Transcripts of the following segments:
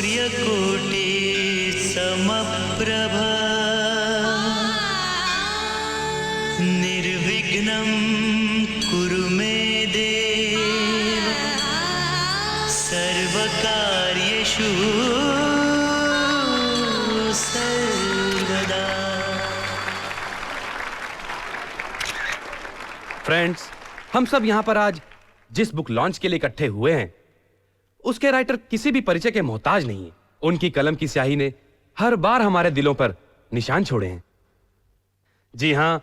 सूर्यकोटि समप्रभ निर्विघ्नं कुरु मे देव सर्वकार्येषु सर्वदा। फ्रेंड्स, हम सब यहाँ पर आज जिस बुक लॉन्च के लिए इकट्ठे हुए हैं उसके राइटर किसी भी परिचय के मोहताज नहीं है। उनकी कलम की स्याही ने हर बार हमारे दिलों पर निशान छोड़े हैं। जी हां,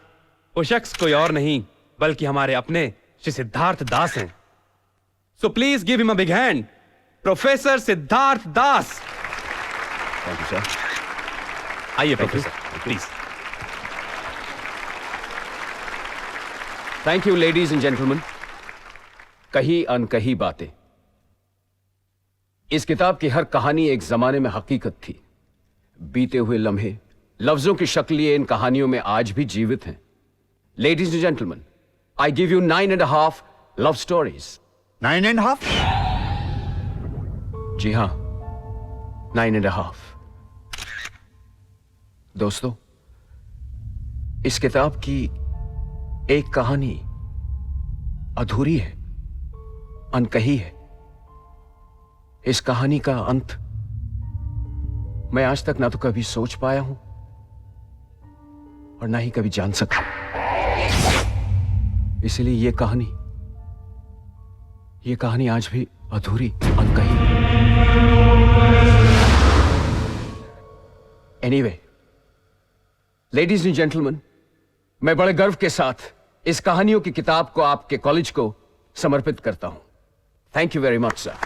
वो शख्स कोई और नहीं बल्कि हमारे अपने श्री सिद्धार्थ दास हैं। So please give him a big hand, professor Siddharth Das. Thank you sir. आइए professor, please. Thank you ladies and gentleman. कही अनकही बातें। इस किताब की हर कहानी एक जमाने में हकीकत थी। बीते हुए लम्हे लफ्जों की शक्ल लिए इन कहानियों में आज भी जीवित हैं। Ladies and gentleman, I give you 9.5 love stories. 9.5? जी हां, 9.5। दोस्तों, इस किताब की एक कहानी अधूरी है, अनकही है। इस कहानी का अंत मैं आज तक ना तो कभी सोच पाया हूं और ना ही कभी जान सका। इसलिए ये कहानी आज भी अधूरी, अनकही। एनीवे, लेडीज एंड जेंटलमैन, मैं बड़े गर्व के साथ इस कहानियों की किताब को आपके कॉलेज को समर्पित करता हूं। Thank you very much sir.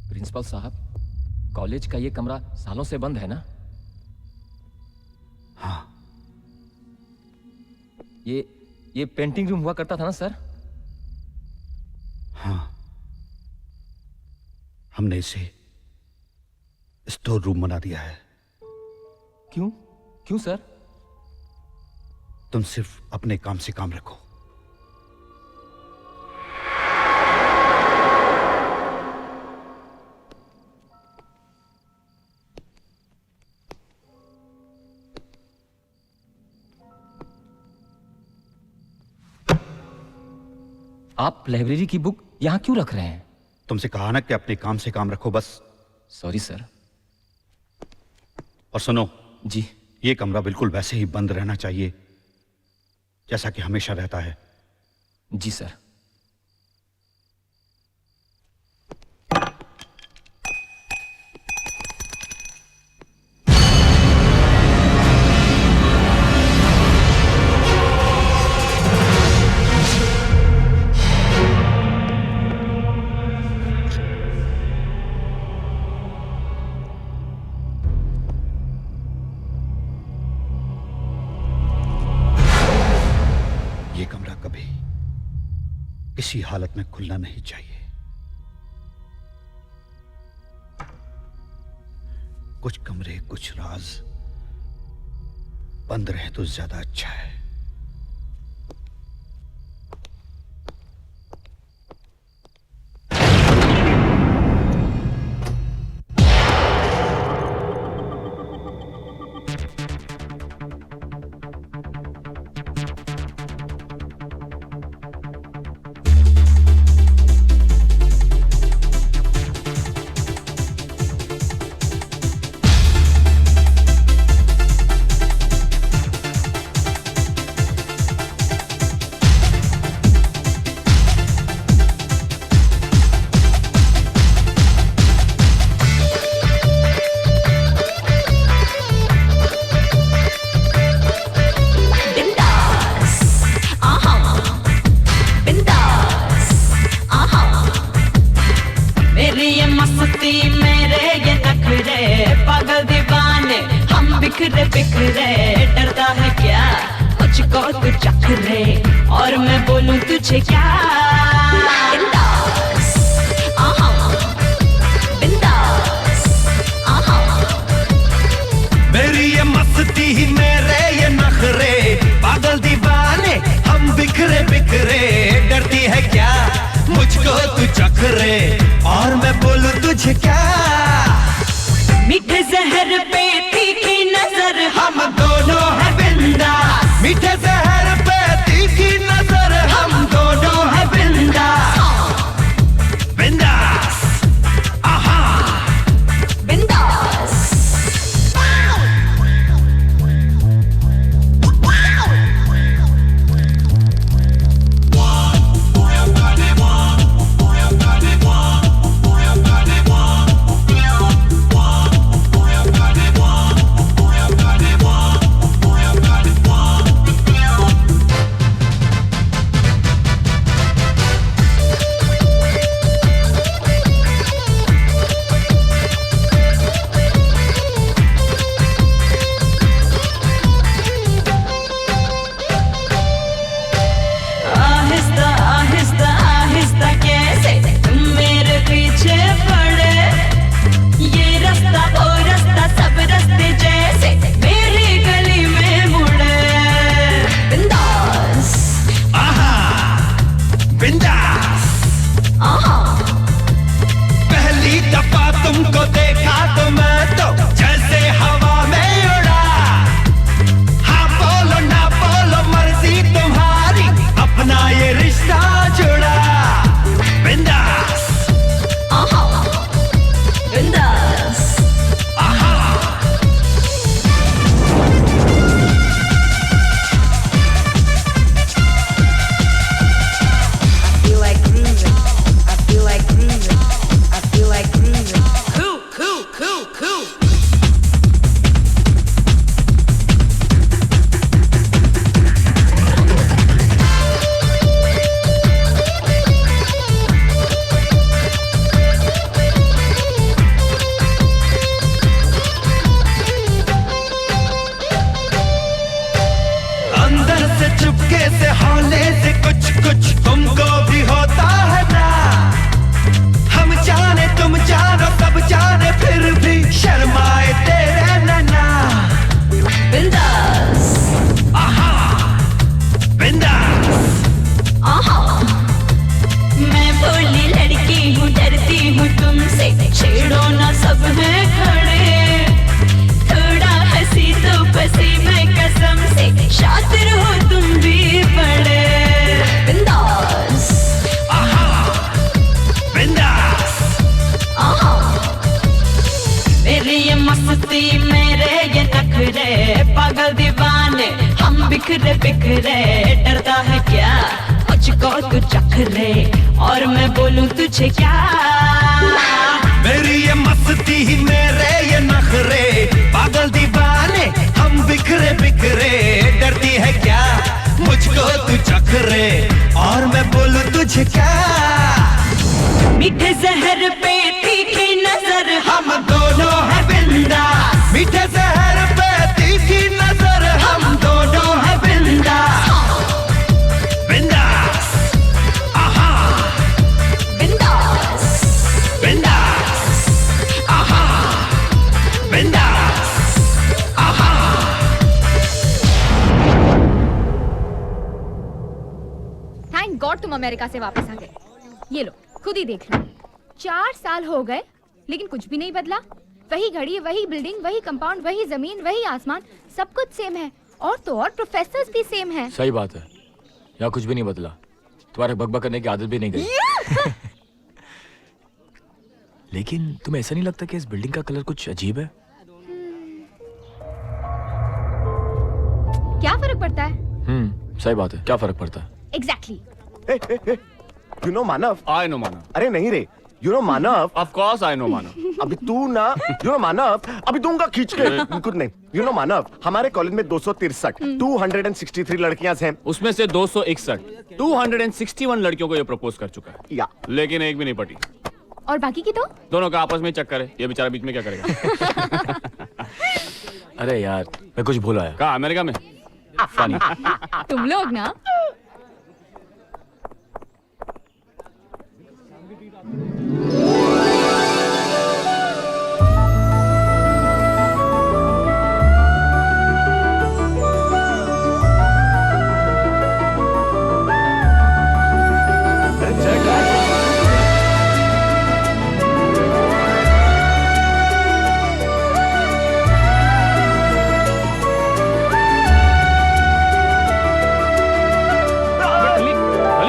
Principal साहब, कॉलेज का ये कमरा सालों से बंद है ना? हाँ, ये पेंटिंग रूम हुआ करता था ना सर? हाँ, हमने इसे स्टोर रूम बना दिया है। क्यों? क्यों सर? तुम सिर्फ अपने काम से काम रखो। आप लाइब्रेरी की बुक यहां क्यों रख रहे हैं? तुमसे कहा ना कि अपने काम से काम रखो बस। Sorry sir. और सुनो जी। ये कमरा बिल्कुल वैसे ही बंद रहना चाहिए जैसा कि हमेशा रहता है। जी सर। किसी हालत में खुलना नहीं चाहिए। कुछ कमरे, कुछ राज बंद रहे तो ज्यादा अच्छा है। बिखरे बिखरे डरता है क्या मुझको तू चख ले और मैं बोलूं तुझे क्या। बिंदास आहा बिंदास आहा। मेरी ये मस्ती ही मेरे ये नखरे पागल दीवाने हम बिखरे बिखरे डरती है क्या मुझको तू चख ले और मैं बोलूं तुझे क्या। मीठे जहर पे तीखी नजर हम दोनों है बिंदास। मीठे जहर पे तीखी नजर हम दोनों है बिंदास। बिंदास आहा बिंदास। चुपके से होने से कुछ कुछ तुमको भी होता है ना। हम जाने तुम जानो सब जाने फिर भी शर्माए तेरे नैना। बिंदास आहा बिंदास आहा, मैं भोली लड़की हूँ, डरती हूँ तुमसे, छेड़ो ना सब है खड़े। थोड़ा हंसी तो फंसी मैं कसम से, शातिर हो तुम भी बड़े। बिंदास आहा बिंदास आहा, मेरी ये मस्ती मेरे ये नखरे, पागल दीवाने हम बिखरे बिखरे। डरता है क्या मुझको तू चखरे, और मैं बोलूं तुझे क्या। मेरी ये मस्ती ही मेरे ये नखरे, पागल दीवाने हम बिखरे बिखरे। डरती है क्या मुझको तू चखरे, और मैं बोलूं तुझे क्या। मीठे जहर पे तीखी नजर, हम दोनों है बिंदास। मीठे जहर पे तीखी नजर, हम दोनों है बिंदास। बिंदास आहा बिंदास बिंदास आहा बिंदास आहा। थैंक गॉड तुम अमेरिका से वापस आ गए। ये लो खुद ही देख लो, 4 साल हो गए लेकिन कुछ भी नहीं बदला। वही घड़ी, वही बिल्डिंग, वही कंपाउंड, वही जमीन, वही आसमान, सब कुछ सेम है। और तो और प्रोफेसर्स भी सेम है। सही बात है, यहाँ कुछ भी नहीं बदला। तुम्हारे बकबक करने की आदत भी नहीं गई। लेकिन तुम्हें ऐसा नहीं लगता कि इस बिल्डिंग का कलर कुछ अजीब है? क्या फर्क पड़ता है? सही बात है, क्या फर्क पड़ता है? Exactly. You know Manav. I know Manav. अरे नहीं रे, you know Manav. Of course I know Manav. अभी तू ना, यू नो मानव, अभी दूंगा खींच के। कुछ नहीं, यू नो मानव, हमारे कॉलेज में 263 लड़कियां हैं। उसमें से 261 261 लड़कियों को ये प्रपोज कर चुका है, या लेकिन एक भी नहीं पटी। और बाकी की तो दोनों का आपस में चक्कर है, ये बेचारा बीच में क्या करेगा। अरे यार मैं कुछ भूल आया। कहा अमेरिका में? फनी। तुम लोग ना।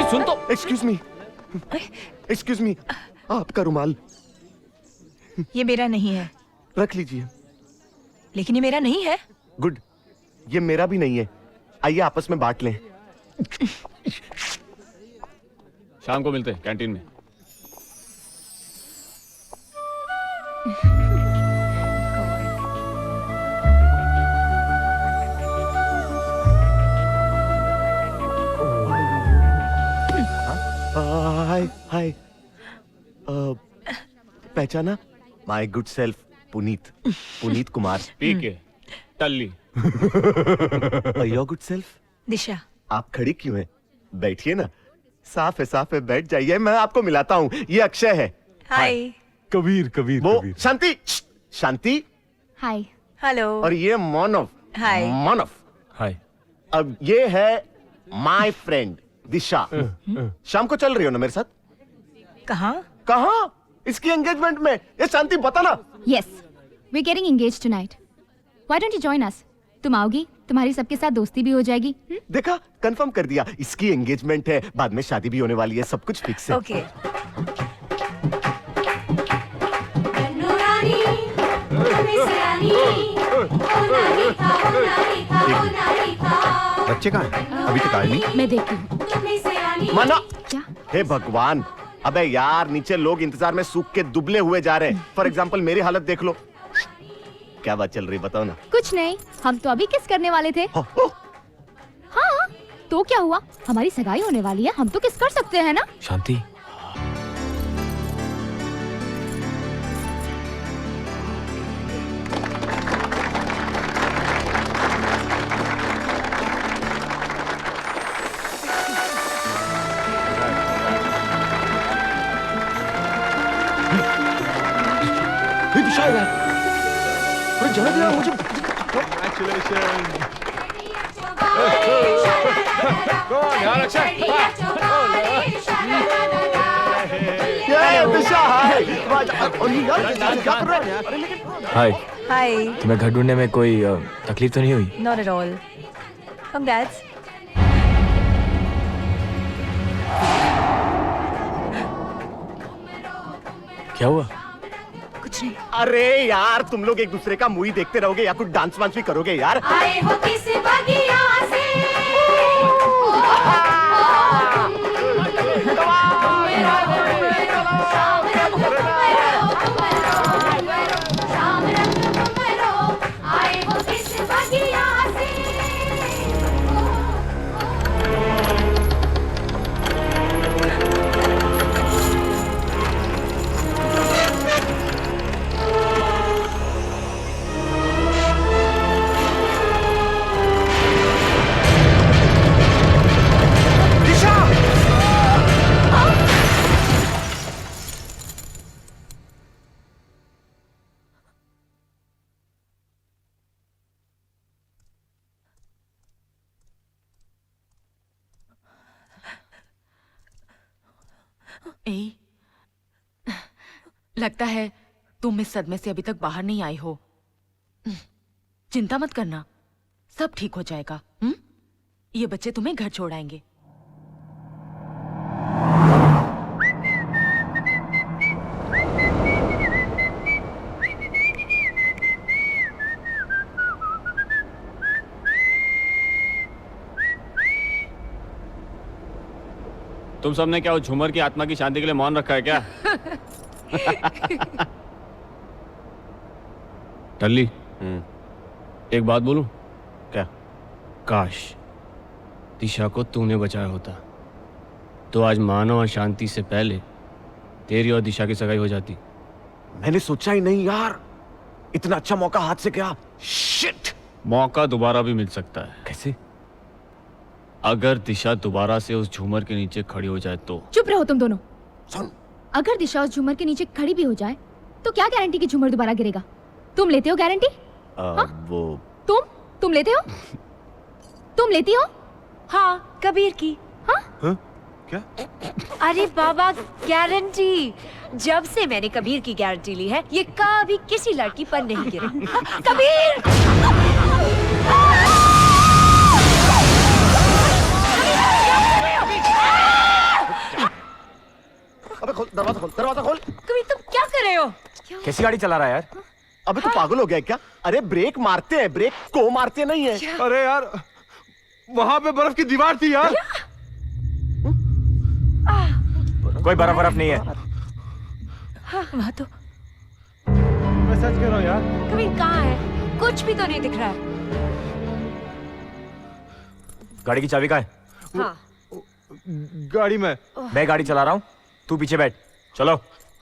सुन तो। एक्सक्यूज मी, आपका रुमाल ये मेरा नहीं है। रख लीजिए। लेकिन ये मेरा नहीं है। गुड, ये मेरा भी नहीं है। आइए आपस में बांट लें। शाम को मिलते हैं कैंटीन में। हाय हाय, पहचाना? My good self Puneet Kumar. PK Talli. Your good self Disha. आप खड़ी क्यों हैं? बैठिए ना। साफ है, बैठ जाइए, मैं आपको मिलाता हूँ। ये अक्षय है। हाय। कबीर वो शांति। हाय। हेलो। और ये मानव। हाय। मानव। हाय। अब ये है माय फ्रेंड दिशा। शाम को चल रही हो ना मेरे साथ? कहाँ? इसकी एंगेजमेंट में। ये शांति बता ना। Yes, we getting engaged tonight. Why don't you join us? तुम आओगी, तुम्हारी सबके साथ दोस्ती भी हो जाएगी। देखा, कंफर्म कर दिया। इसकी एंगेजमेंट है, बाद में शादी भी होने वाली है, सब कुछ फिक्स है। ओके। बच्चे कहाँ हैं? अभी तक आए नहीं। मैं देखती हूँ। माना। क्या? हे भगवान, अबे यार, नीचे लोग इंतजार में सूख के दुबले हुए जा रहे हैं। फॉर एग्जाम्पल मेरी हालत देख लो। क्या बात चल रही, बताओ ना। कुछ नहीं, हम तो अभी किस करने वाले थे। हाँ, तो क्या हुआ? हमारी सगाई होने वाली है, हम तो किस कर सकते हैं ना। शांति, यार, अरे जाने दो यार मुझे। दिशा हाय। क्या कर रहा है यार? अरे लेकिन हाय, हाय। तुम्हें घर ढूंढने में कोई तकलीफ तो नहीं हुई? Not at all. कंग्रेट्स। क्या हुआ? कुछ नहीं। अरे यार तुम लोग एक दूसरे का मूवी देखते रहोगे या कुछ डांस वांस भी करोगे यार? आए हो किस बगिया से आए हो किस बगिया से ए, लगता है तुम इस सदमे से अभी तक बाहर नहीं आई हो। चिंता मत करना, सब ठीक हो जाएगा। ये बच्चे तुम्हें घर छोड़ आएंगे। तुम सबने क्या उस झूमर की आत्मा की शांति के लिए मौन रखा है क्या? टल्ली, एक बात बोलूं? क्या? काश दिशा को तूने बचाया होता तो आज मानव और शांति से पहले तेरी और दिशा की सगाई हो जाती। मैंने सोचा ही नहीं यार, इतना अच्छा मौका हाथ से गया। शिट! मौका दोबारा भी मिल सकता है। कैसे? अगर दिशा दोबारा से उस झूमर के नीचे खड़ी हो जाए तो। चुप रहो तुम दोनों। सुन, अगर दिशा उस झूमर के नीचे खड़ी भी हो जाए तो क्या गारंटी कि झूमर दोबारा गिरेगा? तुम लेते हो गारंटी? वो तुम लेते हो? तुम लेती हो? हाँ, कबीर की। हाँ? क्या? अरे बाबा, गारंटी। जब से मैंने कबीर की गारंटी ली है, ये कभी किसी लड़की पर नहीं गिरा। कबीर! अबे खोल, दरवाजा खोल, दरवाजा खोल। कबीर तुम क्या कर रहे हो? कैसी गाड़ी चला रहा है यार? अबे तू पागल हो गया क्या? अरे ब्रेक मारते हैं, ब्रेक को मारते नहीं है। अरे यार, वहां पे बर्फ की दीवार थी यार। कोई बर्फ नहीं है। वहाँ तो मैं सच कह रहा हूँ यार। कबीर कहाँ है? कुछ भी तो नहीं दिख रहा है। गाड़ी की चाबी कहाँ है? हाँ। गाड़ी में। मैं गाड़ी चला रहा हूँ, तू पीछे बैठ। चलो।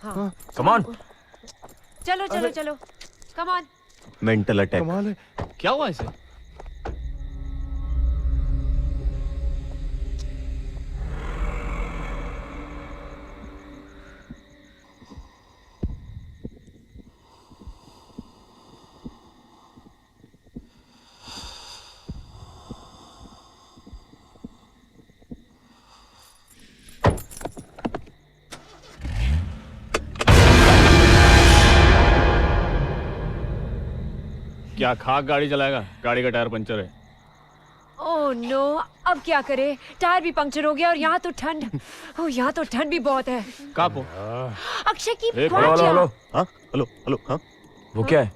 हाँ। Come on. चलो चलो चलो, कम ऑन। Mental attack. कमाल है। क्या हुआ इसे? क्या खाक गाड़ी चलाएगा? गाड़ी का टायर पंचर है। ओह नो, अब क्या करे? टायर भी पंक्चर हो गया और यहाँ तो ठंड। ओह, यहाँ तो ठंड भी बहुत है। कापो। अक्षय की हेलो हेलो। हाँ? Hello hello. हाँ? वो क्या है?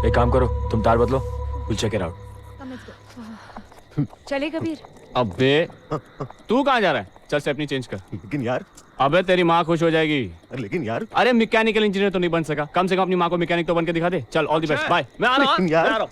एक काम करो, तुम तार बदलो, विल चेक इट आउट। चले कबीर। अबे तू कहाँ जा रहा है? चल से अपनी चेंज कर। लेकिन यार। अबे तेरी माँ खुश हो जाएगी। लेकिन यार। अरे मैकेनिकल इंजीनियर तो नहीं बन सका, कम से कम अपनी माँ को मैकेनिक तो बन के दिखा दे। चल, ऑल द बेस्ट, बाय। मैं आ रहा हूँ। यार।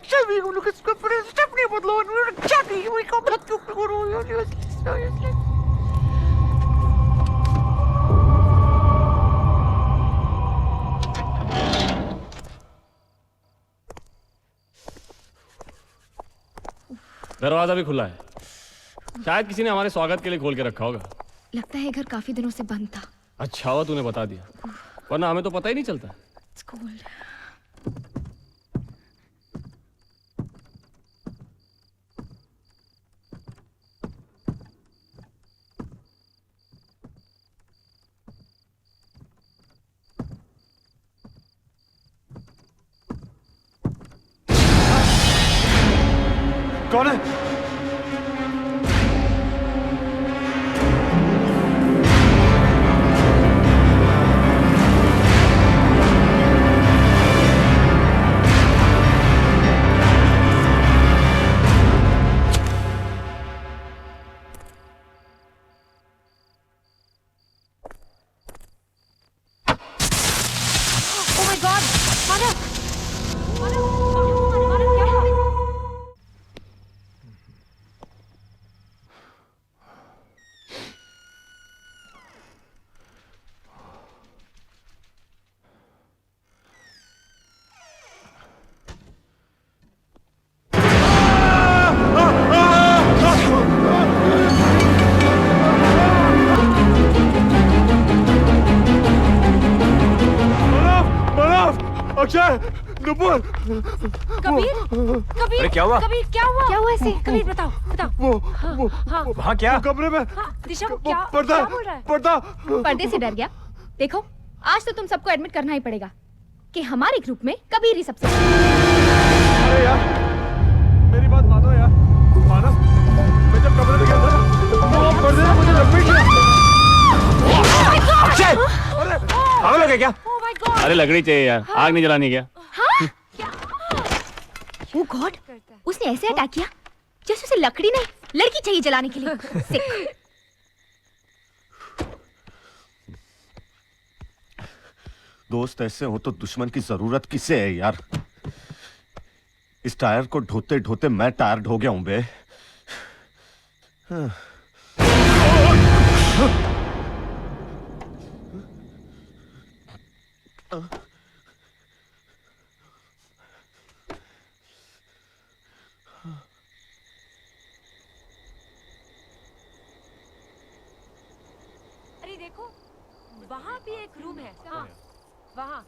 दरवाजा भी खुला है, शायद किसी ने हमारे स्वागत के लिए खोल के रखा होगा। लगता है घर काफी दिनों से बंद था। अच्छा हुआ तूने बता दिया। वरना हमें तो पता ही नहीं चलता। कौन है? Oh my God! मानव! मानव क्या है? अक्षय, नुपुर। कबीर, कबीर, अरे क्या हुआ? कबीर क्या हुआ? क्या हुआ ऐसे? कबीर बताओ, बताओ। हाँ, वहाँ क्या? कमरे में। दिशा क्या पर्दा, क्या बोल रहा है? पर्दा। पर्दे से डर गया? देखो, आज तो तुम सबको एडमिट करना ही पड़ेगा कि हमारे ग्रुप में कबीर ही सबसे। अरे यार, मेरी बात मानो यार। मानव, मैं जब कमरे में गया था, वो पर्दे ने मुझे लपेट लिया। अक्षय! पागल हो गया क्या? अरे लकड़ी चाहिए यार, आग नहीं जलानी क्या? हाँ? Oh God! उसने ऐसे अटैक किया जैसे उसे लकड़ी नहीं लड़की चाहिए जलाने के लिए। सिक। दोस्त ऐसे हो तो दुश्मन की जरूरत किसे है यार? इस टायर को ढोते ढोते मैं टायर्ड हो गया हूं बे। अरे देखो, वहाँ भी एक रूम है। हाँ, वहाँ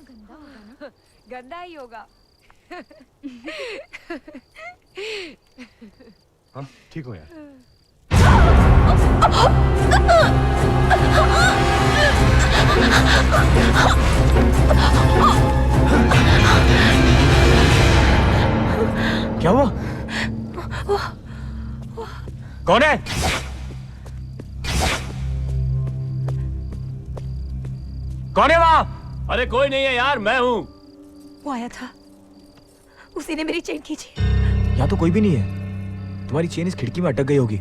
गंदा होगा ना? गंदा ही होगा। हाँ, ठीक हो यार। क्या हुआ? कौन है? कौन है वहां? अरे कोई नहीं है यार, मैं हूं। वो आया था, उसी ने मेरी चेन खींची। यहाँ तो कोई भी नहीं है। तुम्हारी चेन इस खिड़की में अटक गई होगी।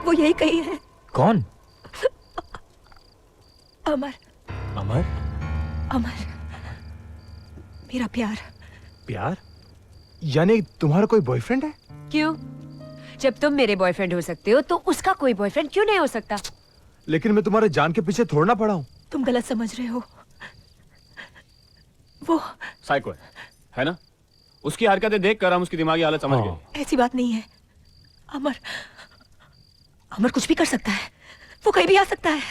वो यही कही है। कौन? अमर। अमर? अमर, मेरा प्यार। प्यार? यानी तुम्हारा कोई बॉयफ्रेंड है? क्यों? जब तुम मेरे बॉयफ्रेंड हो सकते हो तो उसका कोई बॉयफ्रेंड क्यों नहीं हो सकता? लेकिन मैं तुम्हारे जान के पीछे थोड़ा ना पड़ा हूँ। तुम गलत समझ रहे हो। वो साइको है ना? उसकी हरकतें देखकर हम उसकी दिमागी हालत समझ गए। ऐसी बात नहीं है। अमर, अमर कुछ भी कर सकता है। वो कहीं भी आ सकता है।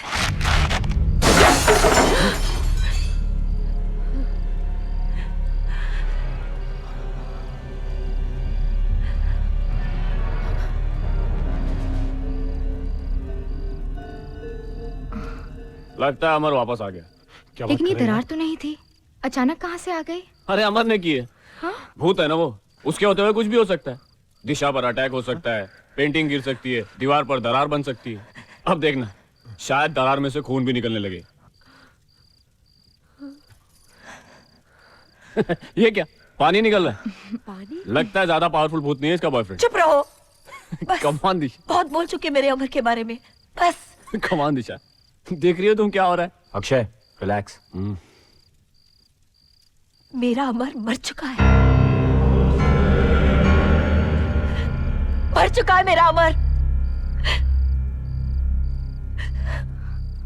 लगता है अमर वापस आ गया। लेकिन ये दरार तो नहीं थी, अचानक कहाँ से आ गई? अरे अमर ने की है। हाँ? भूत है ना वो, उसके होते हुए कुछ भी हो सकता है। दिशा पर अटैक हो सकता है, पेंटिंग गिर सकती है, दीवार पर दरार बन सकती है। अब देखना, शायद दरार में से खून भी निकलने लगे। ये क्या, पानी निकल रहा है? पानी? लगता है ज्यादा पावरफुल भूत नहीं है इसका बॉयफ्रेंड। चुप रहो। कमान दिशा, बहुत बोल चुके मेरे अमर के बारे में। बस। कमान दिशा, देख रही हो तुम क्या हो रहा है? अक्षय, रिलैक्स। मेरा अमर मर चुका है। मर चुका है मेरा अमर।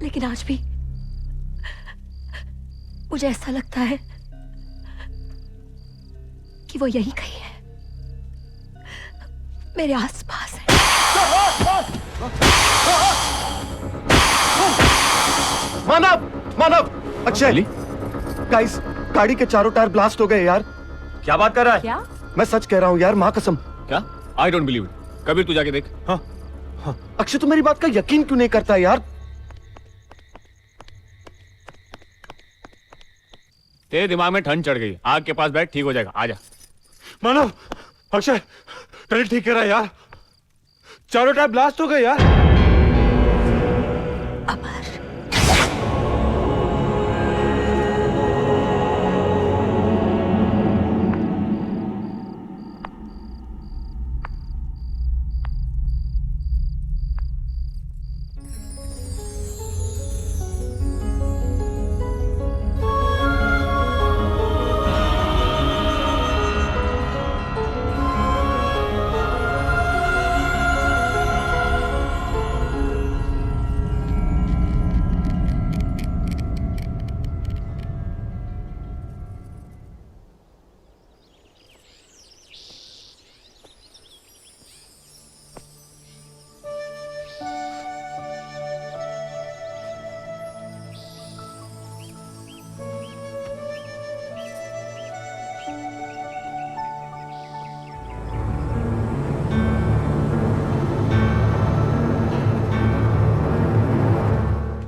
लेकिन आज भी मुझे ऐसा लगता है कि वो यहीं कहीं है, मेरे आसपास है। मानव, मानव, अक्षय, गाइस, गाड़ी के चारों टायर ब्लास्ट हो गए यार। क्या बात कर रहा है? क्या? मैं सच कह रहा हूँ यार, माँ कसम। क्या? I don't believe it. Kabir तू जाके देख। हाँ, हाँ। अक्षय, तू मेरी बात का यकीन क्यों नहीं करता यार? तेरे दिमाग में ठंड चढ़ गई। आग के पास बैठ, ठीक हो जाएगा। आजा। मानव, अक्षय, टनल ठीक कर रहा है यार। चारों टायर ब्लास्ट हो गए यार।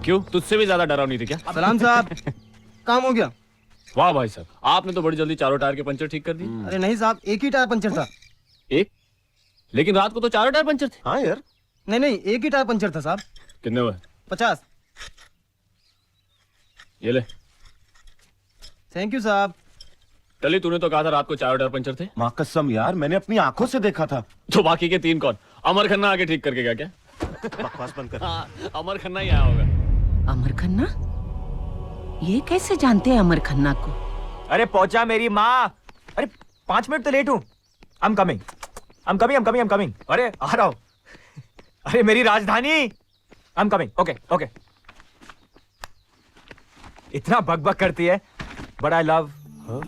क्यों? तुझसे भी ज्यादा डरावनी थी क्या? सलाम साहब, काम हो गया। वाह भाई साहब, आपने तो बड़ी जल्दी चारों टायर के पंचर ठीक कर दिए। अरे नहीं साहब, एक ही टायर पंचर था। एक? लेकिन रात को तो चारों टायर पंचर थे। हाँ यार। नहीं, एक ही टायर पंचर था साहब। कितने हुए? 50। ये ले। थैंक यू साहब। टली, तूने तो कहा था रात को चारों टायर पंचर थे। माँ कसम यार, मैंने अपनी आंखों से देखा था। तो बाकी के 3 कौन? अमर खन्ना आके ठीक करके गया क्या? बकवास बंद कर। हाँ, अमर खन्ना ही आया होगा। अमर खन्ना? ये कैसे जानते हैं अमर खन्ना को? अरे पहुंचा मेरी माँ। अरे 5 मिनट तो लेट हूँ। I'm coming. अरे आ रहा हूँ। अरे मेरी राजधानी। I'm coming. Okay. इतना बकबक करती है, but I love her.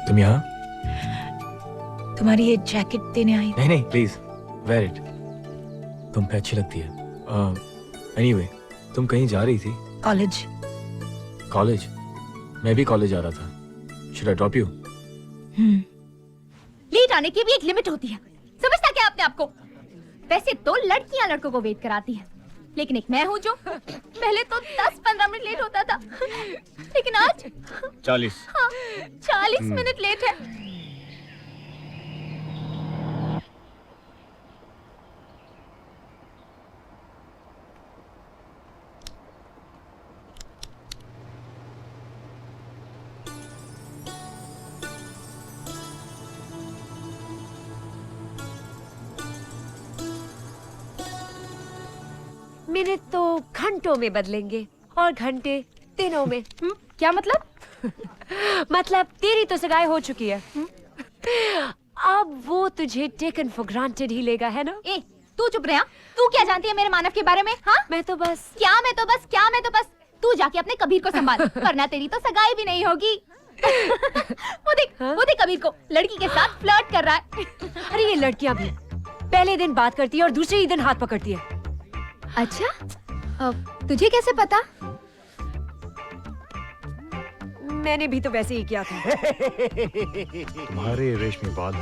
तुम यहाँ? तुम्हारी ये जैकेट देने आई। नहीं प्लीज वेयर इट, तुम पे अच्छी लगती है। एनीवे, तुम कहीं जा रही थी? कॉलेज? मैं भी कॉलेज जा रहा था। Should I drop you? Late आने की भी एक लिमिट होती है, समझता क्या आपने आपको? वैसे तो लड़कियां लड़कों को वेट कराती हैं, लेकिन एक मैं हूँ जो पहले तो 10-15 मिनट लेट होता था, लेकिन आज 40। हाँ, 40 मिनट लेट है। मिनट तो घंटों में बदलेंगे और घंटे दिनों में। क्या मतलब? मतलब तेरी तो सगाई हो चुकी है, अब वो तुझे टेकन फॉर ग्रांटेड ही लेगा, है ना? ए, तू चुप रहा। तू क्या जानती है मेरे मानव के बारे में? हाँ, मैं तो बस तू जाके अपने कबीर को संभाल, वरना तेरी तो सगाई भी नहीं होगी। वो देख कबीर को लड़की के साथ फ्लर्ट कर रहा है। अरे ये लड़कियां भी पहले दिन बात करती है और दूसरे ही दिन हाथ पकड़ती है। अच्छा, तुझे कैसे पता? मैंने भी तो वैसे ही किया था। तुम्हारे रेशमी बाल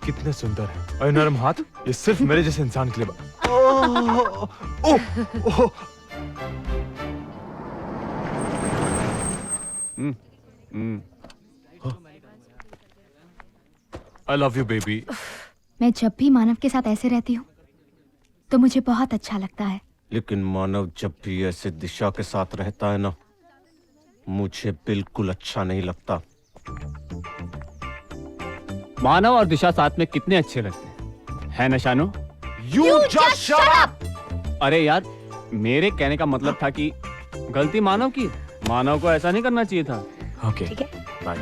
कितने सुंदर हैं और नरम हाथ, ये सिर्फ मेरे जैसे इंसान के लिए I love you, baby. मैं जब भी मानव के साथ ऐसे रहती हूँ तो मुझे बहुत अच्छा लगता है। लेकिन मानव जब भी ऐसे दिशा के साथ रहता है ना, मुझे बिल्कुल अच्छा नहीं लगता। मानव और दिशा साथ में कितने अच्छे लगते हैं, है ना शानो? You just shut up! अरे यार, मेरे कहने का मतलब था कि गलती मानव की, मानव को ऐसा नहीं करना चाहिए था। ओके ठीक है बाय।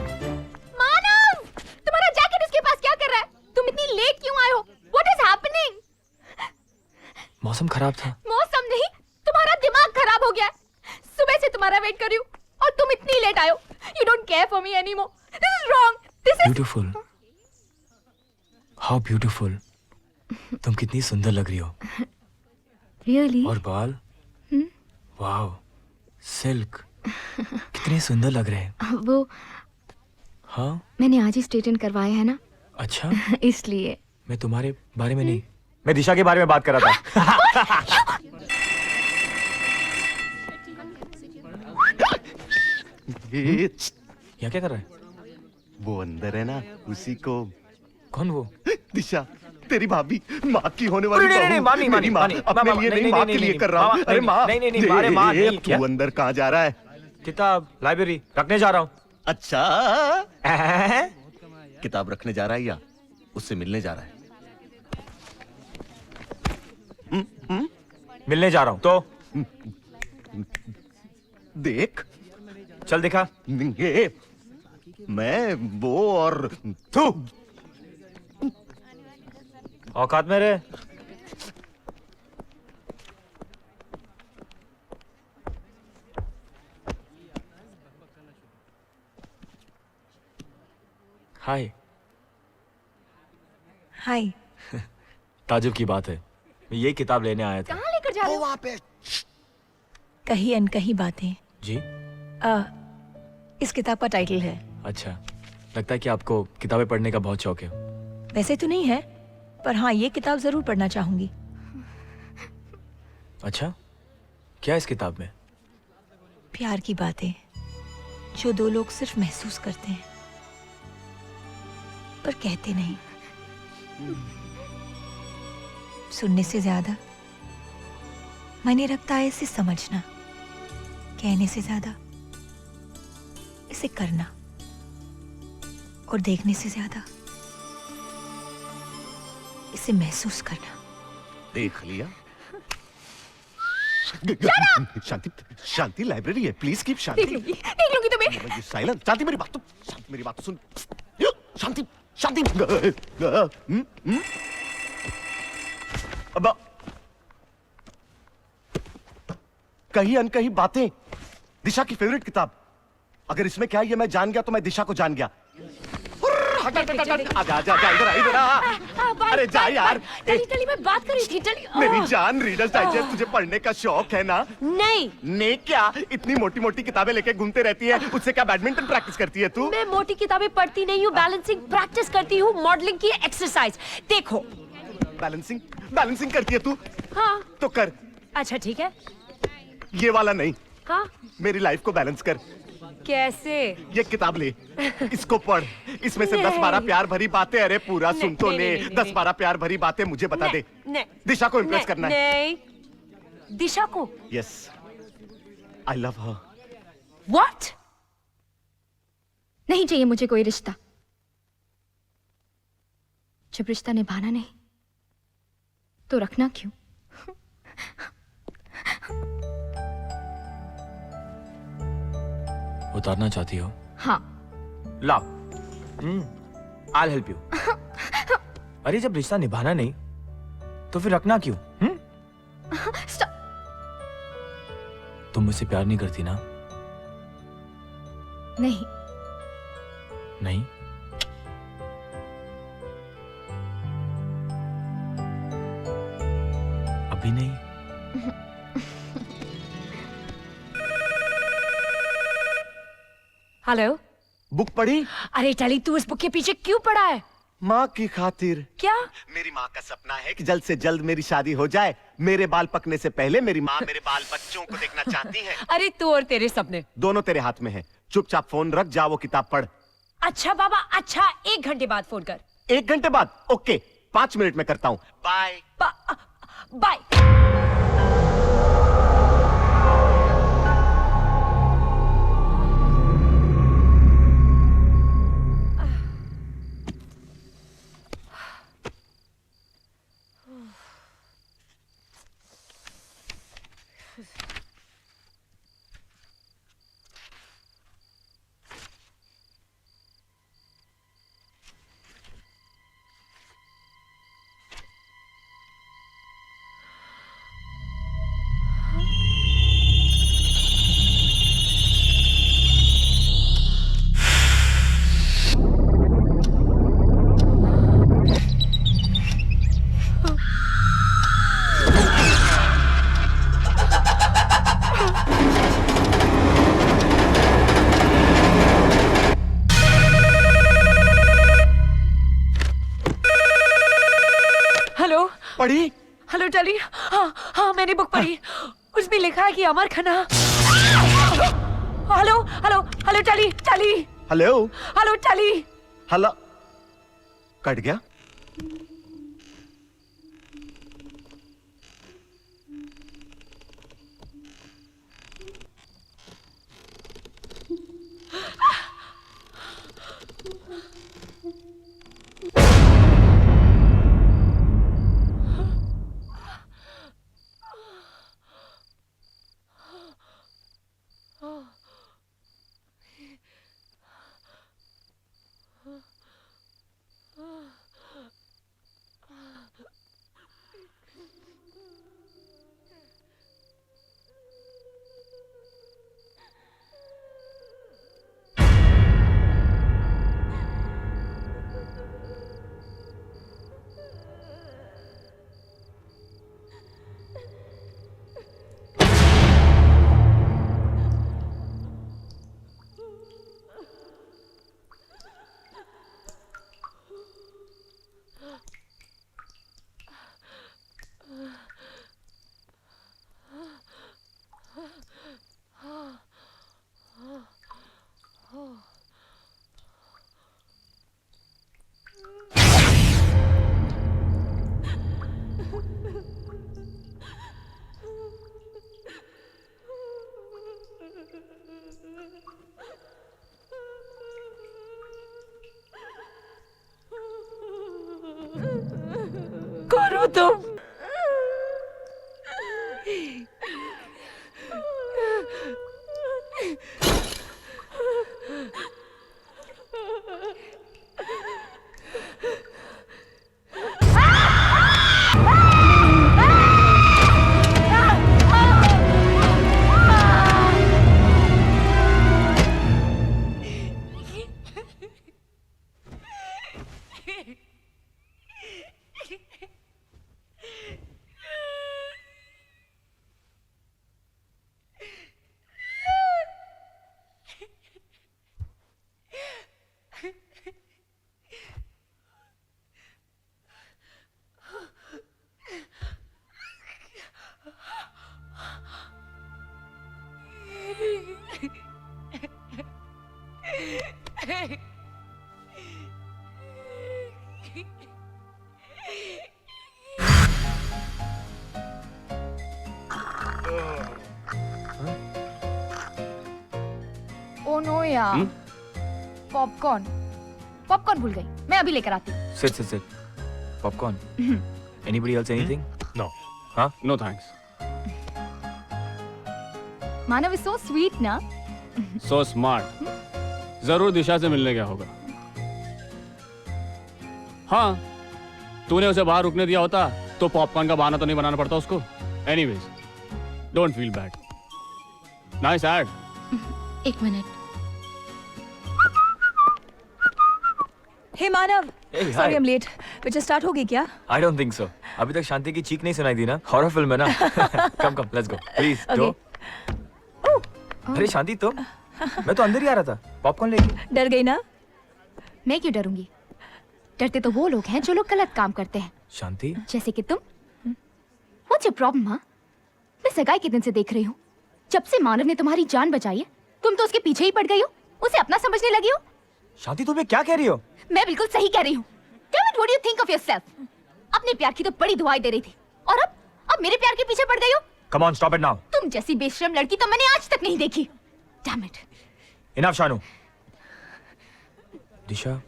मानव, तुम्हारा जैकेट इसके पास क्या कर रहा है? तुम इतनी लेट क्यों आए हो? What is happening? मौसम खराब था। मौसम नहीं, तुम्हारा दिमाग खराब हो गया है। सुबह से तुम्हारा वेट कर रही हूँ और तुम इतनी लेट आए हो। You don't care for me anymore. This is wrong. This is beautiful, how beautiful. तुम कितनी सुंदर लग रही हो। Really? और बाल, वाओ, सिल्क, कितने सुंदर लग रहे हैं। वो हाँ मैंने आज ही स्ट्रेटन करवाया है ना, अच्छा, इसलिए। मैं तुम्हारे बारे में नहीं, मैं दिशा के बारे में बात कर रहा था। यहाँ क्या कर रहा है? वो अंदर है ना, उसी को। कौन वो? दिशा, तेरी भाभी, माँ की होने वाली नहीं, नहीं, माँ नहीं, माँ मेरी नहीं, माँ, माँ नहीं, अपने माँ, लिए नहीं, नहीं, माँ नहीं, के लिए नहीं, कर रहा हूँ। माँ, अरे माँ, नहीं, नहीं, माँ, माँ नहीं, क्या? तू अंदर कहाँ जा रहा है? किताब लाइब्रेरी रखने जा रहा हूँ। अच्छा, किताब रखने जा रहा है या उससे मिलने जा रहा है? मिलने जा रहा हूँ तो देख, चल दिखा। ये मैं वो और तू औकात में रहे। हाय। हाय। ताजुब की बात है, मैं यही किताब लेने आया था। कहाँ लेकर जा रहे हो? वहाँ पे। कहीं अनकहीं बातें। जी इस किताब का टाइटल है। अच्छा, लगता है कि आपको किताबें पढ़ने का बहुत शौक है। वैसे तो नहीं है, पर हाँ ये किताब जरूर पढ़ना चाहूंगी। अच्छा, क्या है इस किताब में? प्यार की बातें जो दो लोग सिर्फ महसूस करते हैं पर कहते नहीं। सुनने से ज्यादा मायने रखता है इसे समझना, कहने से ज्यादा इसे करना, और देखने से ज्यादा इसे महसूस करना। देख लिया? शांति, शांति, लाइब्रेरी है, प्लीज कीप शांति। देख लूंगी तुम्हें। साइलेंस। शांति, मेरी बात तो, शांति, मेरी बात तो सुन। शांति, शांति। अब कहीं अनकहीं बातें, दिशा की फेवरेट किताब। अगर इसमें क्या है ये मैं जान गया तो मैं दिशा को जान गया। आजा, आजा, इधर आ, इधर आ। अरे जा यार। टली मैं बात कर रही थी। टली मेरी जान, रीडर्स डाइजेस्ट तुझे पढ़ने का शौक है ना? नहीं। ने क्या इतनी मोटी मोटी किताबें लेके घूमते रहती है, उससे क्या बैडमिंटन प्रैक्टिस करती है तू? मैं मोटी किताबें पढ़ती नहीं हूँ, बैलेंसिंग प्रैक्टिस करती हूँ, मॉडलिंग की एक्सरसाइज। देखो, बैलेंसिंग, बैलेंसिंग करती है तू? हाँ तो कर। अच्छा ठीक है। ये वाला नहीं, हाँ मेरी लाइफ को बैलेंस कर। कैसे? ये किताब ले, इसको पढ़। इसमें से 10-12 प्यार भरी बातें, अरे पूरा सुन तो ले। 10-12 प्यार भरी बातें मुझे बता दे। दिशा को इम्प्रेस करना है। नहीं, दिशा को? Yes, I love her. What? नहीं चाहिए मुझे कोई रिश्ता। जब रिश्ता निभाना नहीं तो रखना क्यों? उतारना चाहती हो? हाँ। लाओ, I'll help you। अरे जब रिश्ता निभाना नहीं तो फिर रखना क्यों? तुम मुझसे प्यार नहीं करती ना? नहीं। नहीं? अभी नहीं? हेलो। बुक पढ़ी? अरे टली तू इस बुक के पीछे क्यों पड़ा है? माँ की खातिर। क्या? मेरी माँ का सपना है कि जल्द से जल्द मेरी शादी हो जाए। मेरे बाल पकने से पहले मेरी माँ मेरे बाल बच्चों को देखना चाहती है। अरे तू और तेरे सपने दोनों तेरे हाथ में है। चुपचाप फोन रख, जा वो किताब पढ़। अच्छा बाबा, अच्छा 1 घंटे बाद फोन कर। 1 घंटे बाद? ओके, 5 मिनट में करता हूँ। बाय। बाय। पढ़ी? हेलो टली, हाँ हाँ मैंने बुक पढ़ी। उसमें लिखा है कि अमर खन्ना। हेलो हेलो हेलो टली टली। हेलो हेलो टली। हेलो। कट गया? कौन हो तुम? ओ नो यार, पॉपकॉर्न पॉपकॉर्न भूल गई। मैं अभी लेकर आती हूँ। Sit. Popcorn. Anybody else anything? No. हाँ? No thanks. Manav is so sweet ना। So smart. जरूर दिशा से मिलने गया होगा। हाँ, तूने उसे बाहर रुकने दिया होता तो पॉपकॉर्न का बहाना तो नहीं बनाना पड़ता उसको। Anyways, don't feel bad. Nice ad. एक minute. Hey Manav, Hey, hi. Sorry I am late. Picture start होगी क्या? I don't think so. अभी तक शांति की चीख नहीं सुनाई दी ना? हॉरर फिल्म है ना? Come, let's go. Please, Okay. दो। अरे शांति तुम? मैं तो अंदर ही आ रहा था। पॉपकॉर्न लेके। डर गई ना? मैं क्यों डरूंगी? डरते तो वो लोग हैं जो लोग गलत काम करते हैं। शांति? जैसे कि तुम। What's your problem, हाँ? मैं सगाई के दिन से देख रही हूँ। जब से मानव ने तुम्हारी जान बचाई है, तुम तो उसके पीछे ही पड़ गई हो, उसे अपना समझने लगी हो। शांति तुम क्या कह रही हो? मैं बिल्कुल सही कह रही हूँ। Damn it, what do you think of yourself? अपने प्यार की तो बड़ी दुआएं दे रही थी, और अब मेरे प्यार के पीछे पड़ गई हो। Come on, stop it now. तुम जैसी बेशरम लड़की तो मैंने आज तक नहीं देखी। Damn it. Enough, Shanu. Disha.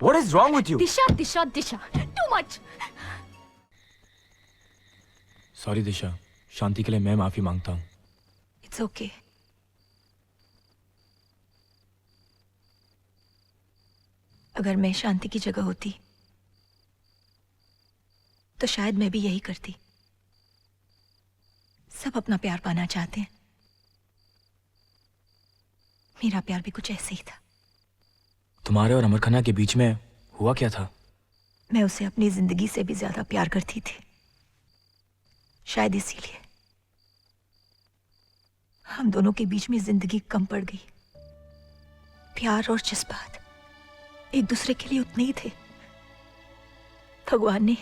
What is wrong with you? Disha, too much. Sorry दिशा, शांति के लिए मैं माफी मांगता हूँ। It's okay. अगर मैं शांति की जगह होती तो शायद मैं भी यही करती। सब अपना प्यार पाना चाहते हैं, मेरा प्यार भी कुछ ऐसे ही था। तुम्हारे और अमर खन्ना के बीच में हुआ क्या था? मैं उसे अपनी जिंदगी से भी ज्यादा प्यार करती थी, शायद इसीलिए हम दोनों के बीच में जिंदगी कम पड़ गई। प्यार और जज्बात एक दूसरे के लिए उतने ही थे, भगवान ने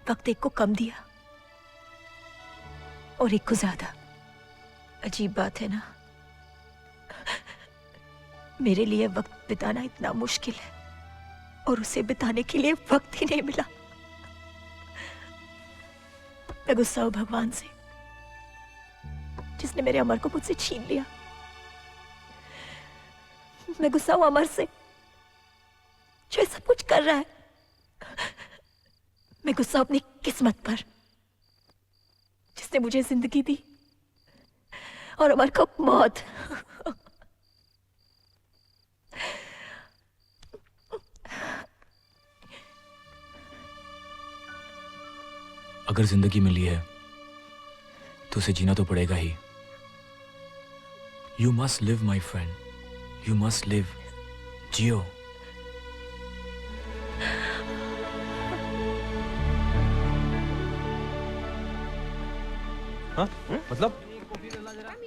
वक्त एक को कम दिया और एक को ज्यादा। अजीब बात है ना, मेरे लिए वक्त बिताना इतना मुश्किल है और उसे बिताने के लिए वक्त ही नहीं मिला। मैं गुस्सा हूं भगवान से जिसने मेरे अमर को मुझसे छीन लिया। मैं गुस्सा हूं अमर से जो सब कुछ कर रहा है। मैं गुस्सा हूं अपनी किस्मत पर जिसने मुझे जिंदगी दी और अमर को मौत। अगर जिंदगी मिली है तो उसे जीना तो पड़ेगा ही। You must live my friend, you must live. जियो। हाँ? मतलब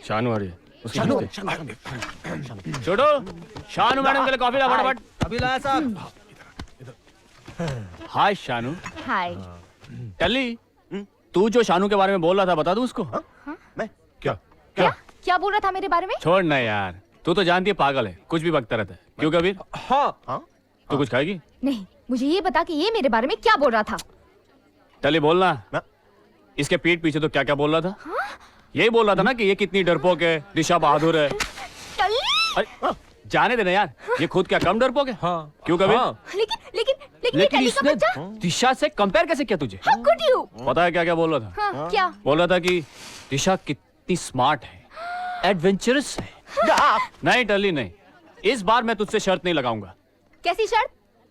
शानू आ रही है। उसकी शानू, दोस्ती। शानू। छोटो, शानू मैडम के लिए कॉफी ला फटाफट। अभी लाया साहब। हाय शानू। हाय। टल्ली, तू जो शानू के बारे में बोल रहा था बता दूं उसको? मैं क्या बोल रहा था मेरे बारे में? छोड़ ना यार, तू तो जानती है पागल है, कुछ भी बकता रहता है। क्यों कबीर? हाँ। तू कुछ खाएगी? नहीं, मुझे ये बता कि ये मेरे बारे में क्या बोल रहा था। टल्ली बोलना। इसके पीठ पीछे तो क्या क्या बोल रहा था? यही बोल रहा था ना कि ये कितनी डरपोक है, दिशा बहादुर है। अरे जाने देना यार, ये खुद क्या कम डरपोक है? हाँ। क्यों कबीर? लेकिन लेकिन इसने दिशा से कंपेयर कैसे किया तुझे? How could you? पता है क्या क्या बोल रहा था? हाँ, क्या? बोल रहा था कि दिशा कितनी स्मार्ट है, एडवेंचरस है। नहीं टल्ली नहीं, इस बार मैं तुझसे शर्त नहीं लगाऊंगा। कैसी शर्त?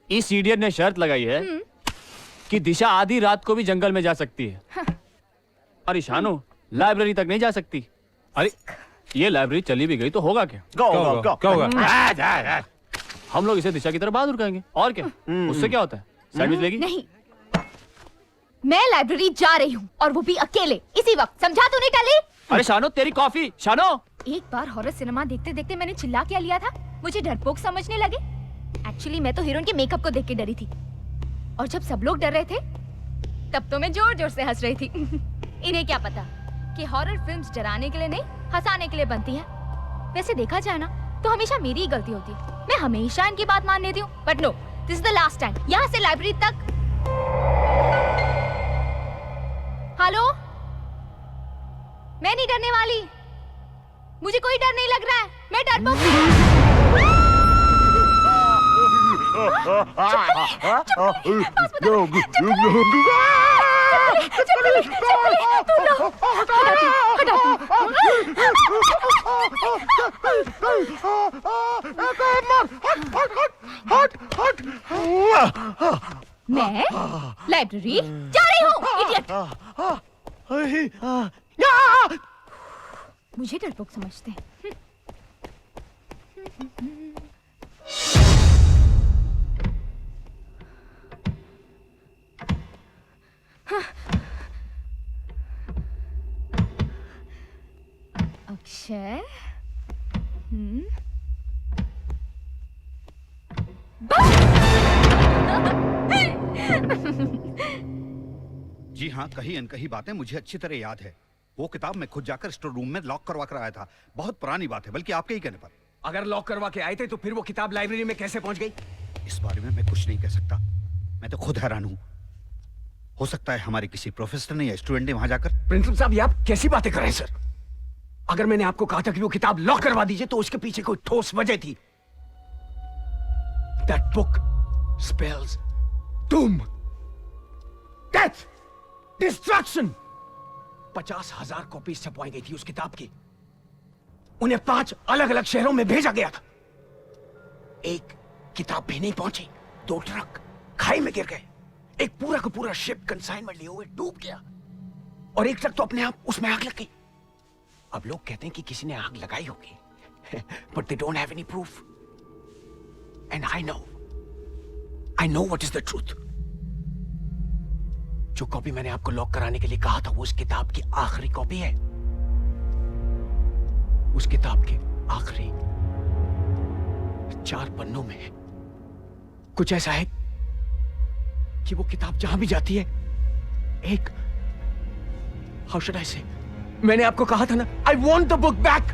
इस इडियट ने शर्त लगाई है कि दिशा आधी रात को भी जंगल में जा सकती है। अरे शानू, लाइब्रेरी तक नहीं जा सकती। अरे ये लाइब्रेरी चली भी गई तो होगा क्या? क्या होगा? हम लोग इसे दिशा की तरफ बहादुर कहेंगे और क्या। उससे क्या होता है? सैंडविच लेगी? नहीं, मैं लाइब्रेरी जा रही हूँ और वो भी अकेले, इसी वक्त। समझा तूने टल्ली? अरे शानू, तेरी कॉफी। शानू, एक बार हॉरर सिनेमा देखते देखते मैंने चिल्ला क्या लिया था, मुझे डरपोक समझने लगे। एक्चुअली मैं तो हीरोइन के मेकअप को देख के डरी थी और जब सब लोग डर रहे थे तब तो मैं जोर जोर से हंस रही थी। इन्हें क्या पता कि हॉरर फिल्म्स डराने के लिए नहीं, हंसाने के लिए बनती हैं। वैसे देखा जाए ना तो हमेशा मेरी ही गलती होती है। मैं हमेशा इनकी बात मान लेती हूँ, but no, this is the last time. यहाँ से लाइब्रेरी तक। हेलो, मैं नहीं डरने वाली, मुझे कोई डर नहीं लग रहा है, मैं डरपोक मैं लाइब्रेरी जा रही हूँ, इडियट। मुझे डरपोक समझते हैं। अक्षय, जी हाँ, कही अनकही बातें मुझे अच्छी तरह याद है। वो किताब मैं खुद जाकर स्टोर रूम में लॉक करवा कर आया था। बहुत पुरानी बात है, बल्कि आपके ही कहने पर। अगर लॉक करवा के आए थे तो फिर वो किताब लाइब्रेरी में कैसे पहुंच गई? इस बारे में मैं कुछ नहीं कह सकता। मैं तो खुद हैरान हूँ। हो सकता है हमारे किसी प्रोफेसर ने या स्टूडेंट ने वहां जाकर। प्रिंसिपल साहब, ये आप कैसी बातें कर रहे हैं सर? अगर मैंने आपको कहा था कि वो किताब लॉक करवा दीजिए तो उसके पीछे कोई ठोस वजह थी। That book spells doom, death, destruction. 50,000 copies छपवाई गई थी उस किताब की। उन्हें 5 अलग अलग शहरों में भेजा गया था। एक किताब भी नहीं पहुंची, 2 ट्रक खाई में गिर गए, एक पूरा का पूरा शिप कंसाइनमेंट लिए हुए डूब गया और एक ट्रक तो अपने आप उसमें आग लग गई। अब लोग कहते हैं कि किसी ने आग लगाई होगी, but they don't have any proof. And I know what is the truth. जो कॉपी मैंने आपको लॉक कराने के लिए कहा था वो उस किताब की आखिरी कॉपी है। उस किताब के आखिरी 4 पन्नों में कुछ ऐसा है कि वो किताब जहां भी जाती है एक हाउ शुड आई से, मैंने आपको कहा था ना, I want the book back.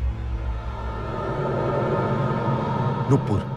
Nupur,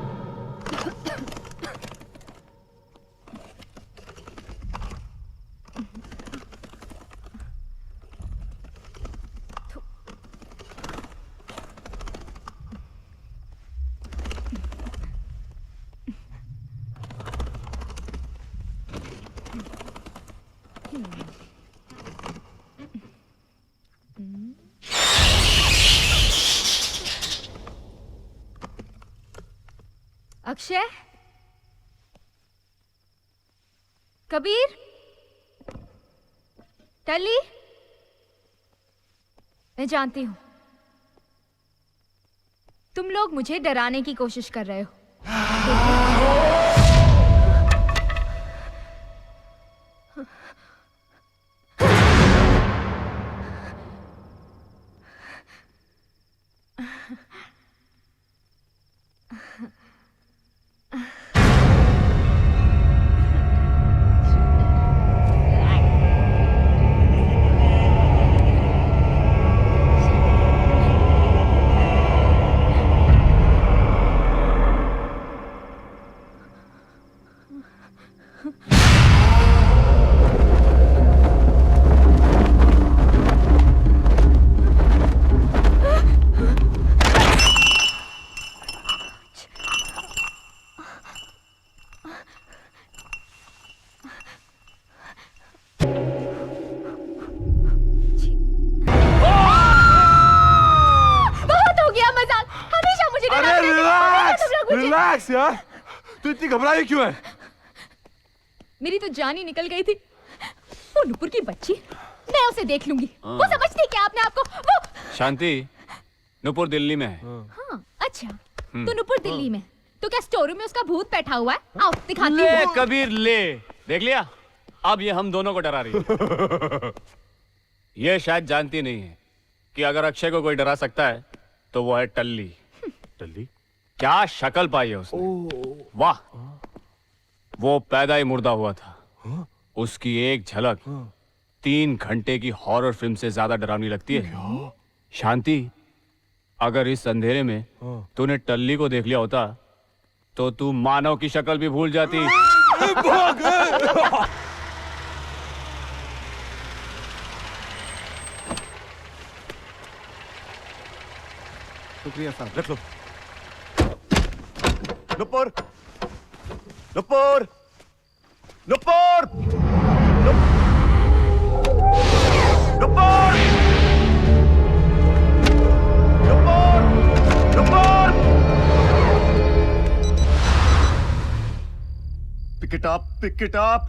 Akshay, Kabir, टली, मैं जानती हूं तुम लोग मुझे डराने की कोशिश कर रहे हो। रिलैक्स यार, तू इतनी घबराई क्यों है? मेरी तो जान ही निकल गई थी। वो नुपुर की बच्ची, मैं उसे देख लूंगी। वो समझती क्या अपने आप को? वो शांति, नुपुर दिल्ली में है। हाँ, अच्छा तो नुपुर दिल्ली में, तो क्या स्टोर रूम में उसका भूत बैठा हुआ है? आओ दिखाती ले हूँ। कबीर ले, देख लिया? अब ये हम दोनों को डरा रही है। ये शायद जानती नहीं है कि अगर अक्षय को कोई डरा सकता है तो वो है टल्ली। टल्ली? क्या शक्ल पाई है उसने, वाह। वो पैदा ही मुर्दा हुआ था। उसकी एक झलक 3 घंटे की हॉरर फिल्म से ज्यादा डरावनी लगती है। शांति, अगर इस अंधेरे में तूने टल्ली को देख लिया होता तो तू मानव की शक्ल भी भूल जाती। शुक्रिया साहब, रख लो। Nupur, Nupur, Nupur, Nupur, Nupur, Nupur. Pick it up, pick it up.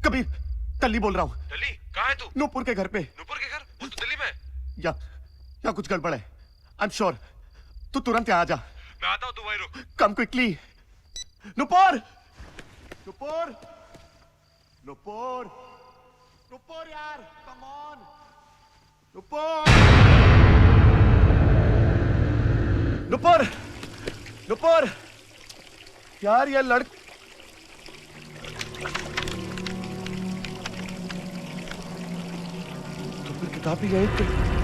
Kabir, Talli बोल रहा हूँ। टल्ली, कहाँ है तू? नुपुर के घर पे। नुपुर के घर? वो तो दिल्ली में है। या कुछ गड़बड़ है। I am sure. तू तुरंत यहाँ आ जा। मैं आता हूँ, तू वहीं रुक। Come quickly. नुपुर, नुपुर, नुपुर, नुपुर यार, कम ऑन, नुपुर, नुपुर, नुपुर, यार ये तो फिर किताब ही यहीं पे।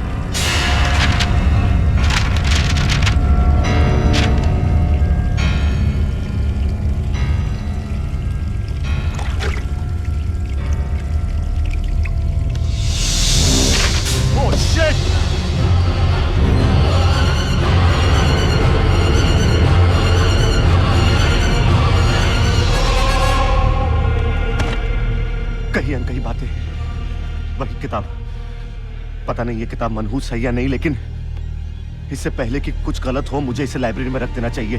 कहीं अनकही बातें, वही किताब। पता नहीं ये किताब मनहूस है या नहीं, लेकिन इससे पहले कि कुछ गलत हो मुझे इसे लाइब्रेरी में रख देना चाहिए।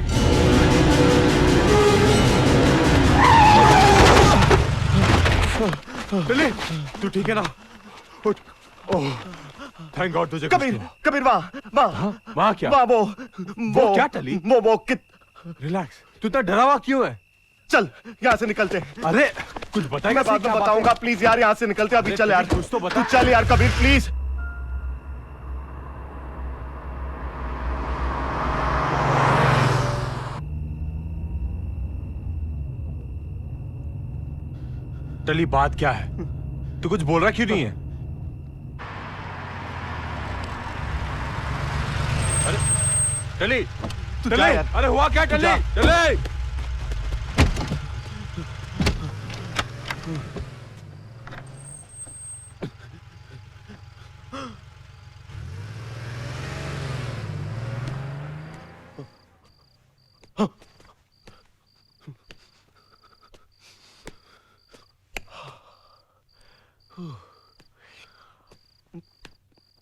टल्ली, तू ठीक है ना? ओह, थैंक गॉड तुझे। कबीर, कबीर वहाँ क्या? वो क्या टल्ली? वो रिलैक्स, तू इतना डरा हुआ क्यों है? चल यहाँ से निकलते। अरे कुछ बताएगा? मैं बाद में बताऊंगा, प्लीज यार यहाँ से निकलते। अभी चल यार, कुछ तो बता। चल यार कबीर प्लीज। टली बात क्या है? तू कुछ बोल रहा क्यों नहीं है? अरे टली, टली, अरे हुआ क्या टली? टली!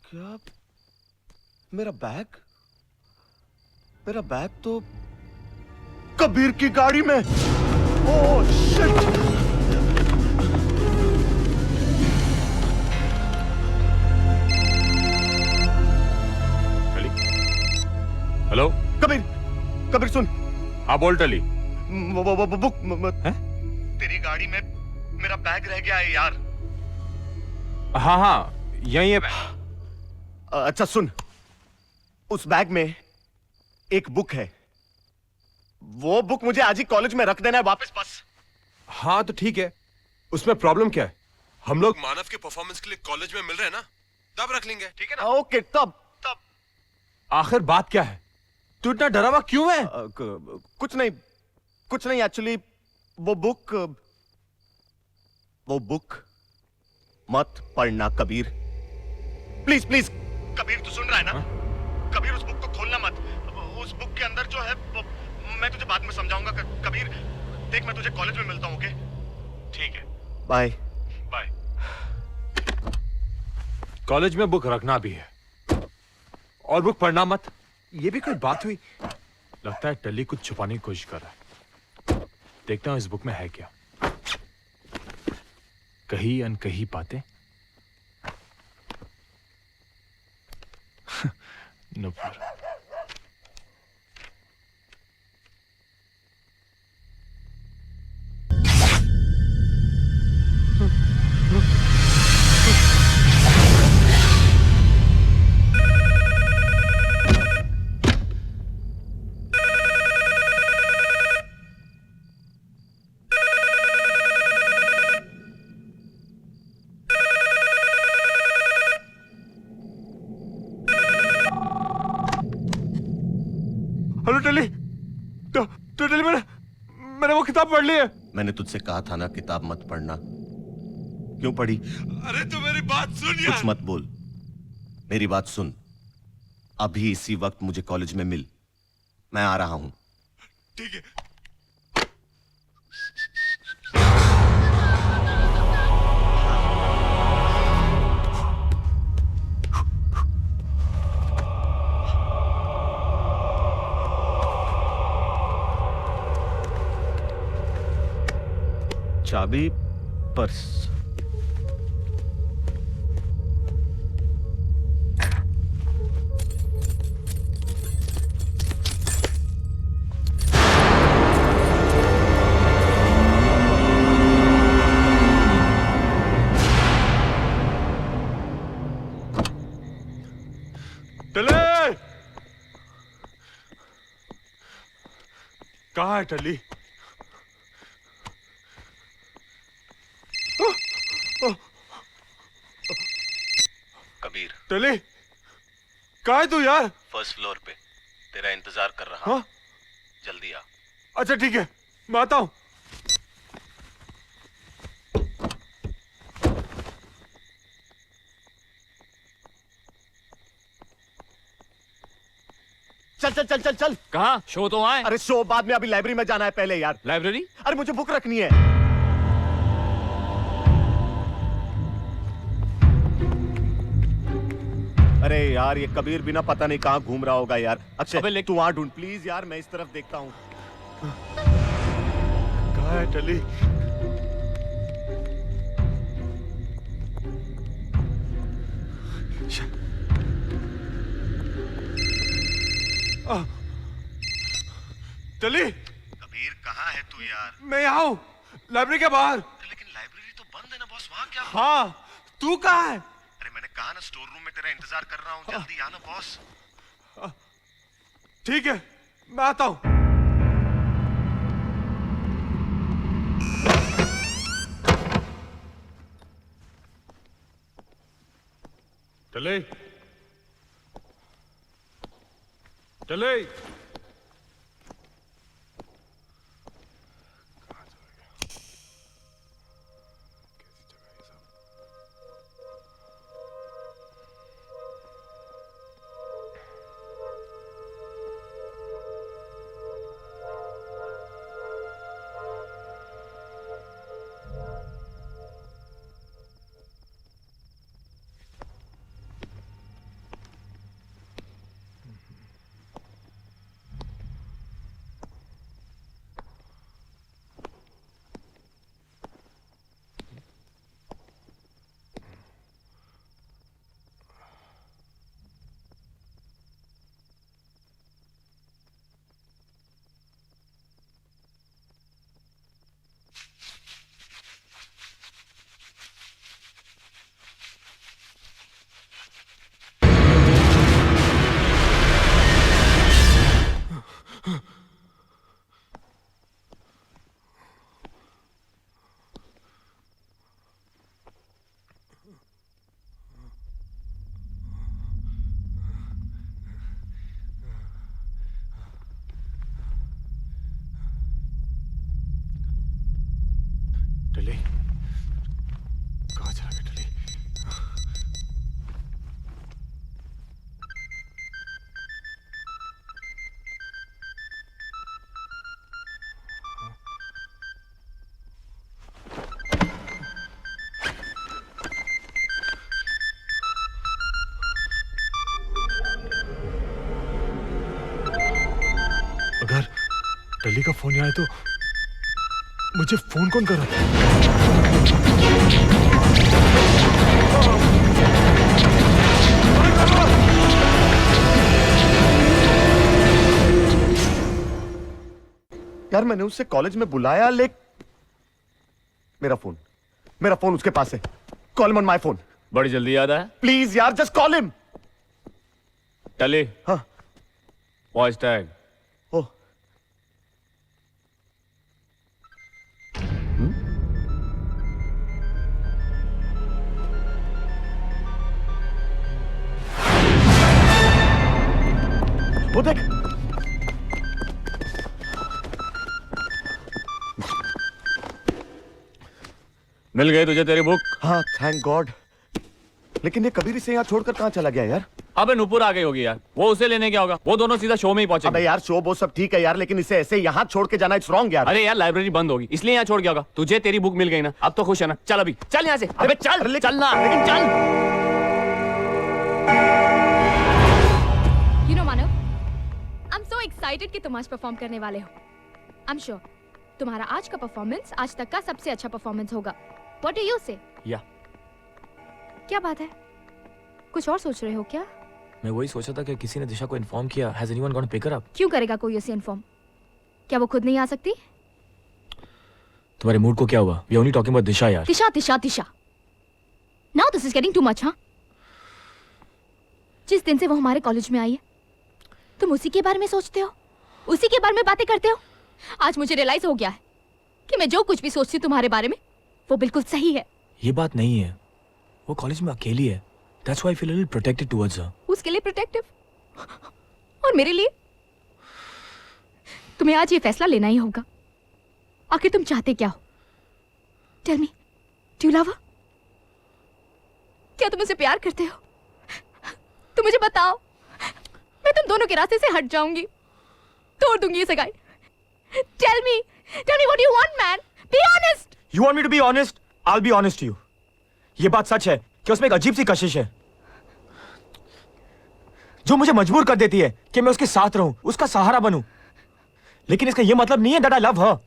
क्या? मेरा बैग? मेरा बैग तो कबीर की गाड़ी में। Oh shit! Hello Kabir, Kabir सुन। हाँ बोल टली। बुक है? तेरी गाड़ी में मेरा बैग रह गया है यार। हाँ हाँ यही है। अच्छा सुन, उस बैग में एक बुक है। वो बुक मुझे आज ही कॉलेज में रख देना है वापस बस। हाँ तो ठीक है, उसमें प्रॉब्लम क्या है? हम लोग मानव के परफॉर्मेंस के लिए कॉलेज में मिल रहे हैं ना, तब रख लेंगे, ठीक है ना? ओके तब। आखिर बात क्या है? तू इतना डरा हुआ क्यों है? कुछ नहीं एक्चुअली वो बुक मत पढ़ना कबीर, प्लीज प्लीज। कबीर तू सुन रहा है ना? कबीर उस बुक को खोलना मत। उस बुक के अंदर जो है वो मैं तुझे बाद में समझाऊंगा। कबीर देख, मैं तुझे कॉलेज में मिलता हूँ, ओके? ठीक है, बाय बाय। कॉलेज में बुक रखना भी है और बुक पढ़ना मत, ये भी कोई बात हुई? लगता है टली कुछ छुपाने की कोशिश कर रहा है। देखता हूं इस बुक में है क्या। कही अनकही बातें। नुपुर। टली, मैंने वो किताब पढ़ ली है। मैंने तुझसे कहा था ना किताब मत पढ़ना, क्यों पढ़ी? अरे तू मेरी बात सुन यार। कुछ मत बोल, मेरी बात सुन। अभी इसी वक्त मुझे कॉलेज में मिल, मैं आ रहा हूं। ठीक है। चाबी पर्स। टली, कहाँ है टली? कबीर, टली, कहाँ है तू यार? फर्स्ट फ्लोर पे तेरा इंतजार कर रहा हूं। जल्दी आ। अच्छा ठीक है, मैं आता हूं। चल चल चल चल चल। कहाँ? शो तो आए। अरे शो बाद में, अभी लाइब्रेरी में जाना है पहले यार। लाइब्रेरी? अरे मुझे बुक रखनी है। अरे यार ये कबीर बिना पता नहीं कहाँ घूम रहा होगा यार। अक्षय तू वहां ढूंढ प्लीज यार, मैं इस तरफ देखता हूँ। कहाँ है टली? टली, कबीर कहाँ है तू यार? मैं यहाँ हूँ, लाइब्रेरी के बाहर। लेकिन लाइब्रेरी तो बंद है ना बॉस, वहाँ क्या? हाँ, तू कहाँ है? अरे मैंने कहा ना स्टोर रूम में तेरा इंतजार कर रहा हूँ, जल्दी आना बॉस। ठीक है, मैं आता हूँ। चले चले टली कहाँ चला गया टली? अगर टली का फोन आए तो मुझे फोन कौन कर रहा यार मैंने उससे कॉलेज में बुलाया मेरा फोन उसके पास है। Call him on my phone. बड़ी जल्दी याद आया? प्लीज यार जस्ट कॉल हिम। टली। हाँ वॉइस टैग। ओह वो देख। मिल गई तुझे तेरी बुक? हाँ थैंक गॉड। लेकिन ये कबीर इसे यहाँ छोड़कर कहाँ चला गया यार? अबे नूपुर आ गई होगी यार, वो उसे लेने क्या होगा? वो दोनों सीधा शो में ही पहुंचे। अबे यार शो वो सब ठीक है यार, लेकिन इसे ऐसे यहाँ छोड़ के जाना इट्स रॉन्ग यार। अरे यार लाइब्रेरी बंद होगी इसलिए यहाँ छोड़ गया होगा। तुझे तेरी बुक मिल गई ना, अब तो खुश है ना? चल अभी चल यहाँ से। अबे चल चलना, लेकिन चल। You know Manav, I'm so excited कि तुम आज परफॉर्म करने वाले हो। I'm sure तुम्हारा आज का परफॉर्मेंस आज तक का सबसे अच्छा परफॉर्मेंस होगा। What do you say? या क्या बात है? कुछ और सोच रहे हो क्या? मैं वही सोचा था कि किसी ने दिशा को इन्फॉर्म किया। Has anyone gone to pick her up? क्यों करेगा कोई उसे इन्फॉर्म? क्या वो खुद नहीं आ सकती? तुम्हारे मूड को क्या हुआ? We are only talking about दिशा यार। दिशा दिशा दिशा। Now this is getting too much, हाँ? जिस दिन से वो हमारे कॉलेज में आई है, तुम उसी के बारे में सोचते हो, उसी के बारे में बातें करते हो। आज मुझे रियलाइज हो गया है कि मैं जो कुछ भी सोचती हूँ तुम्हारे बारे में, वो बिल्कुल सही है। ये बात नहीं है, वो कॉलेज में अकेली है। That's why I feel a little protected towards her. उसके लिए प्रोटेक्टिव और मेरे लिए? तुम्हें आज ये फैसला लेना ही होगा। आखिर तुम चाहते क्या हो? Tell me, do you love her? क्या तुम उसे प्यार करते हो? तुम मुझे बताओ, मैं तुम दोनों के रास्ते से हट जाऊंगी, तोड़ दूंगी ये सगाई। Tell me what do you want, man? Be honest. You want me to be honest? I'll be honest to you. ये बात सच है कि उसमें एक अजीब सी कशिश है जो मुझे मजबूर कर देती है कि मैं उसके साथ रहूं, उसका सहारा बनूं। लेकिन इसका ये मतलब नहीं है that I love her.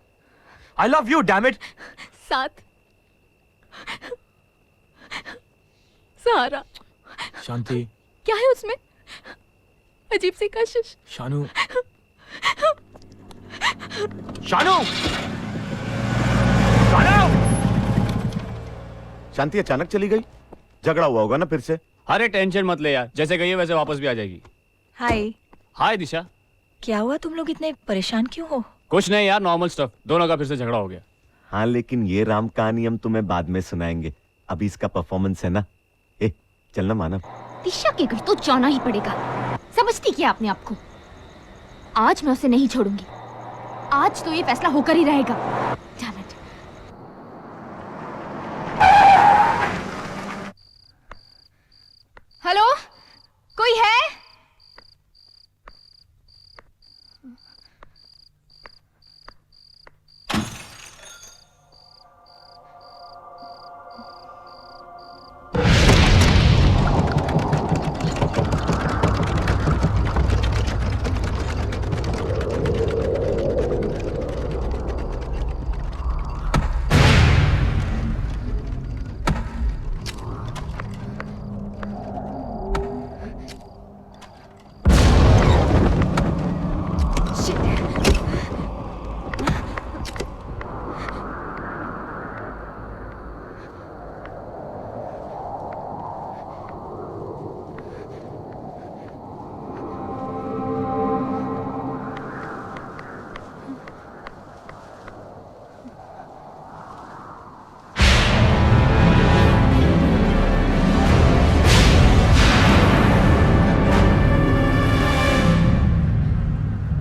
I love you, damn it. साथ, सहारा। शांति। क्या है उसमें? अजीब सी कशिश। शानू। शानू। शांति अचानक चली गई? झगड़ा हुआ होगा ना फिर से? अरे टेंशन मत ले यार, जैसे गई है वैसे वापस भी आ जाएगी। हाय। हाय दिशा। क्या हुआ, तुम लोग इतने परेशान क्यों हो? कुछ नहीं यार, नॉर्मल स्टफ। दोनों का फिर से झगड़ा हो गया। हाँ लेकिन ये राम कहानी हम तुम्हें बाद में सुनाएंगे, अभी इसका परफॉर्मेंस है ना। ए चलना मानव। दिशा के घर तो जाना ही पड़ेगा। समझती क्या अपने आप को? आज मैं उसे नहीं छोड़ूंगी। आज तो ये फैसला होकर ही रहेगा। Damn it. हेलो, कोई है?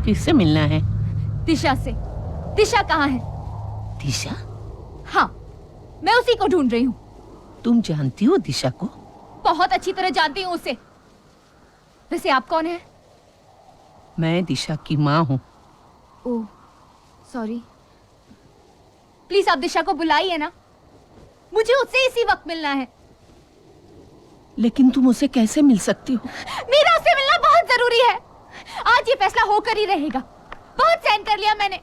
किससे मिलना है? दिशा से। दिशा कहाँ है? दिशा? हाँ, मैं उसी को ढूंढ रही हूँ। तुम जानती हो दिशा को? बहुत अच्छी तरह जानती हूँ उसे। वैसे आप कौन है? मैं दिशा की माँ हूँ। ओह, सॉरी। प्लीज आप दिशा को बुलाइए ना, मुझे उससे इसी वक्त मिलना है। लेकिन तुम उसे कैसे मिल सकती हो? मेरा उससे मिलना बहुत जरूरी है। आज ये फैसला होकर ही रहेगा। बहुत सहन कर लिया मैंने,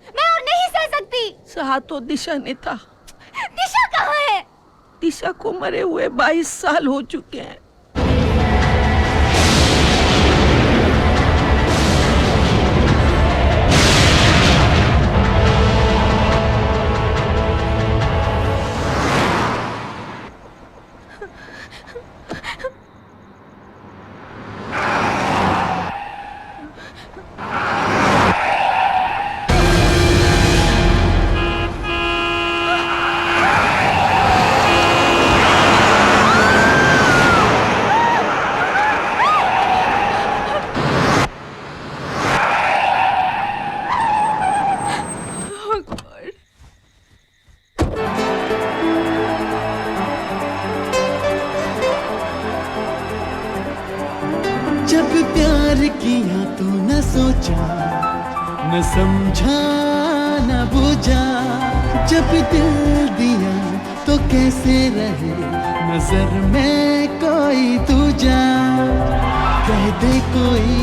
मैं और नहीं सह सकती। सहा तो दिशा ने था। दिशा कहाँ है? दिशा को मरे हुए 22 साल हो चुके हैं। जब प्यार किया तो न सोचा, न समझा, न बूझा। जब दिल दिया तो कैसे रहे नजर में कोई दूजा। कह दे कोई,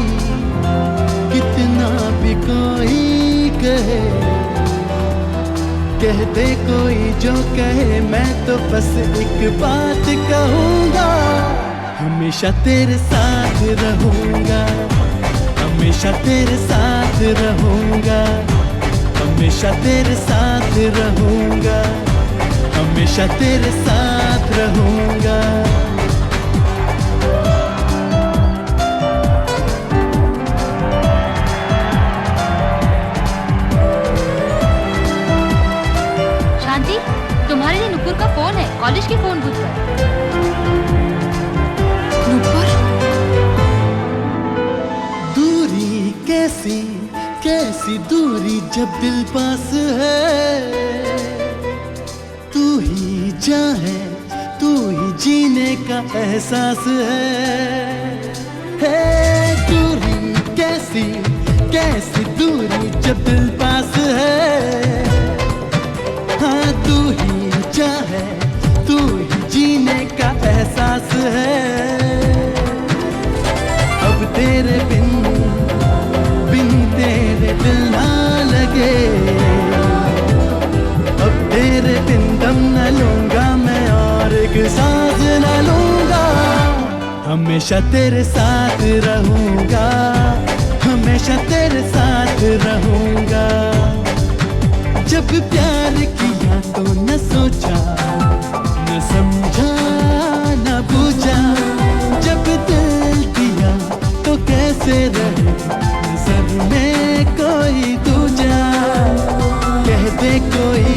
कितना भी कोई कहे, कह दे कोई जो कहे, मैं तो बस एक बात कहूँगा। हमेशा तेरे साथ रहूंगा, हमेशा तेरे साथ रहूंगा, हमेशा तेरे साथ रहूंगा, हमेशा तेरे साथ रहूंगा। शांति, तुम्हारे लिए नुपुर का फोन है, कॉलेज के फोन बूथ पर। दूरी कैसी कैसी दूरी जब दिल पास है। तू ही जान है, तू ही जीने का एहसास है। दूरी कैसी कैसी दूरी जब दिल पास है। हाँ, तू ही जान है, तू ही जीने का एहसास है। अब तेरे बिन तेरे दिल ना लगे, अब तेरे बिन दम न लूंगा मैं और एक सांस न लूंगा। हमेशा तेरे साथ रहूंगा, हमेशा तेरे साथ रहूंगा। जब प्यार किया तो न सोचा, न समझा, न बूझा। जब दिल दिया तो कैसे रहे नजर में कोई दूजा। कह दे कोई,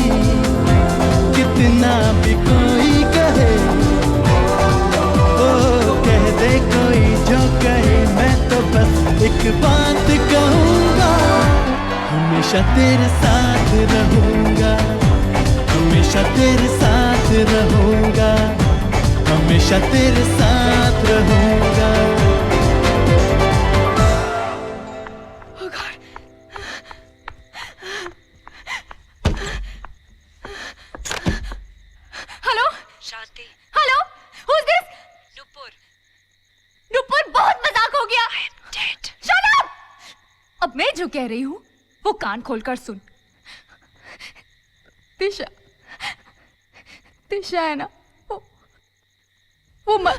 कितना भी कोई कहे, ओ कह दे एक बात कहूँगा, हमेशा तेरे साथ रहूँगा, हमेशा तेरे साथ रहूँगा, हमेशा तेरे साथ रहूँगा। Hello Shanti, hello who's this? Nupur, Nupur बहुत मजाक हो गया। Shut up! अब मैं जो कह रही हूँ वो कान खोलकर सुन। दिशा, दिशा है ना, वो मर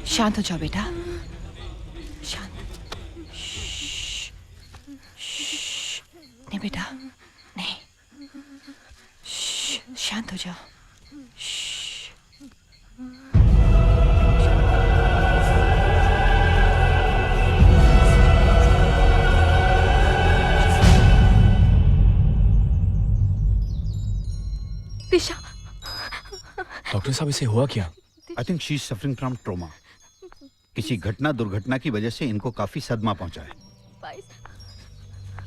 शांत हो जाओ बेटा, शांत। नहीं बेटा, नहीं, शांत हो जाओ। दिशा, डॉक्टर साहब इसे हुआ क्या? I think she is suffering from trauma. किसी घटना दुर्घटना की वजह से इनको काफी सदमा पहुंचा है।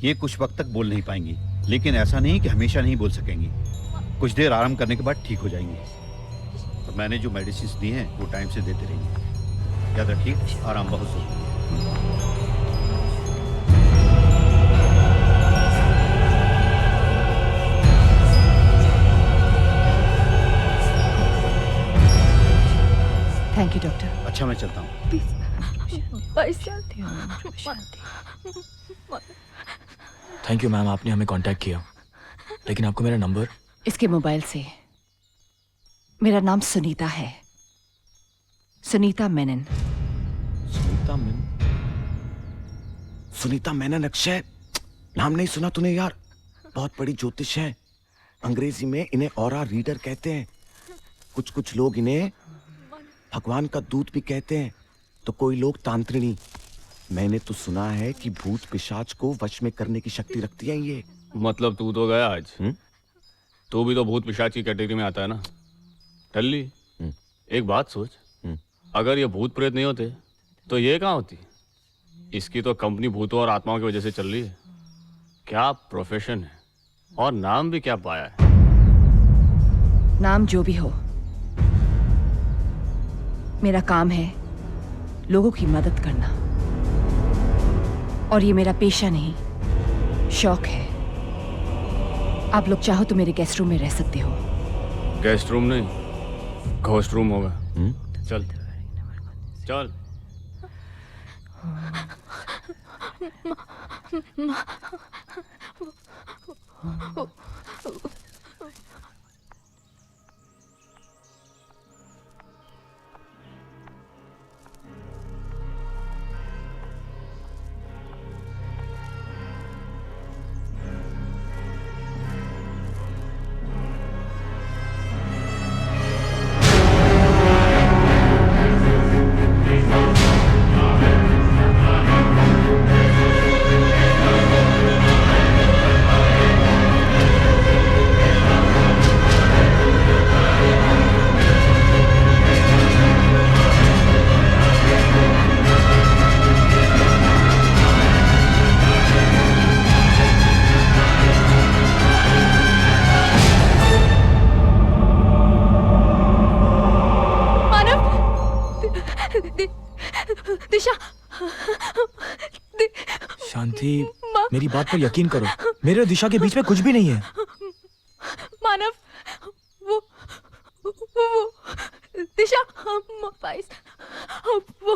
ये कुछ वक्त तक बोल नहीं पाएंगी, लेकिन ऐसा नहीं कि हमेशा नहीं बोल सकेंगी। कुछ देर आराम करने के बाद ठीक हो जाएंगी। तो मैंने जो मेडिसिन दी हैं वो टाइम से देते रहिए। याद रखिए, आराम बहुत जरूरी है। Thank you doctor. अच्छा, मैं चलता हूँ। थैंक यू मैम, आपने हमें कांटेक्ट किया, लेकिन आपको मेरा नंबर? इसके मोबाइल से। मेरा नाम सुनीता है, सुनीता मेनन। सुनीता मेनन? सुनीता मेनन? अक्षय, नाम नहीं सुना तूने यार? बहुत बड़ी ज्योतिष है। अंग्रेजी में इन्हें ऑरा रीडर कहते हैं। कुछ कुछ लोग इन्हें भगवान का दूत भी कहते हैं, तो कोई लोग तांत्रिणी। मैंने तो सुना है कि भूत पिशाच को वश में करने की शक्ति रखती है ये। मतलब तू तो गया आज। तू भी तो भूत पिशाच की कैटेगरी में आता है ना। टल्ली, एक बात सोच, अगर ये भूत प्रेत नहीं होते तो ये कहाँ होती? इसकी तो कंपनी भूतों और आत्माओं की वजह से चल रही है। क्या प्रोफेशन है और नाम भी क्या पाया है। नाम जो भी हो, मेरा काम है लोगों की मदद करना, और ये मेरा पेशा नहीं, शौक है। आप लोग चाहो तो मेरे गेस्ट रूम में रह सकते हो। गेस्ट रूम नहीं, घोस्ट रूम होगा। चल चल। दिशा शांति, मेरी बात पर यकीन करो, मेरे और दिशा के बीच में कुछ भी नहीं है। मानव, वो दिशा, वो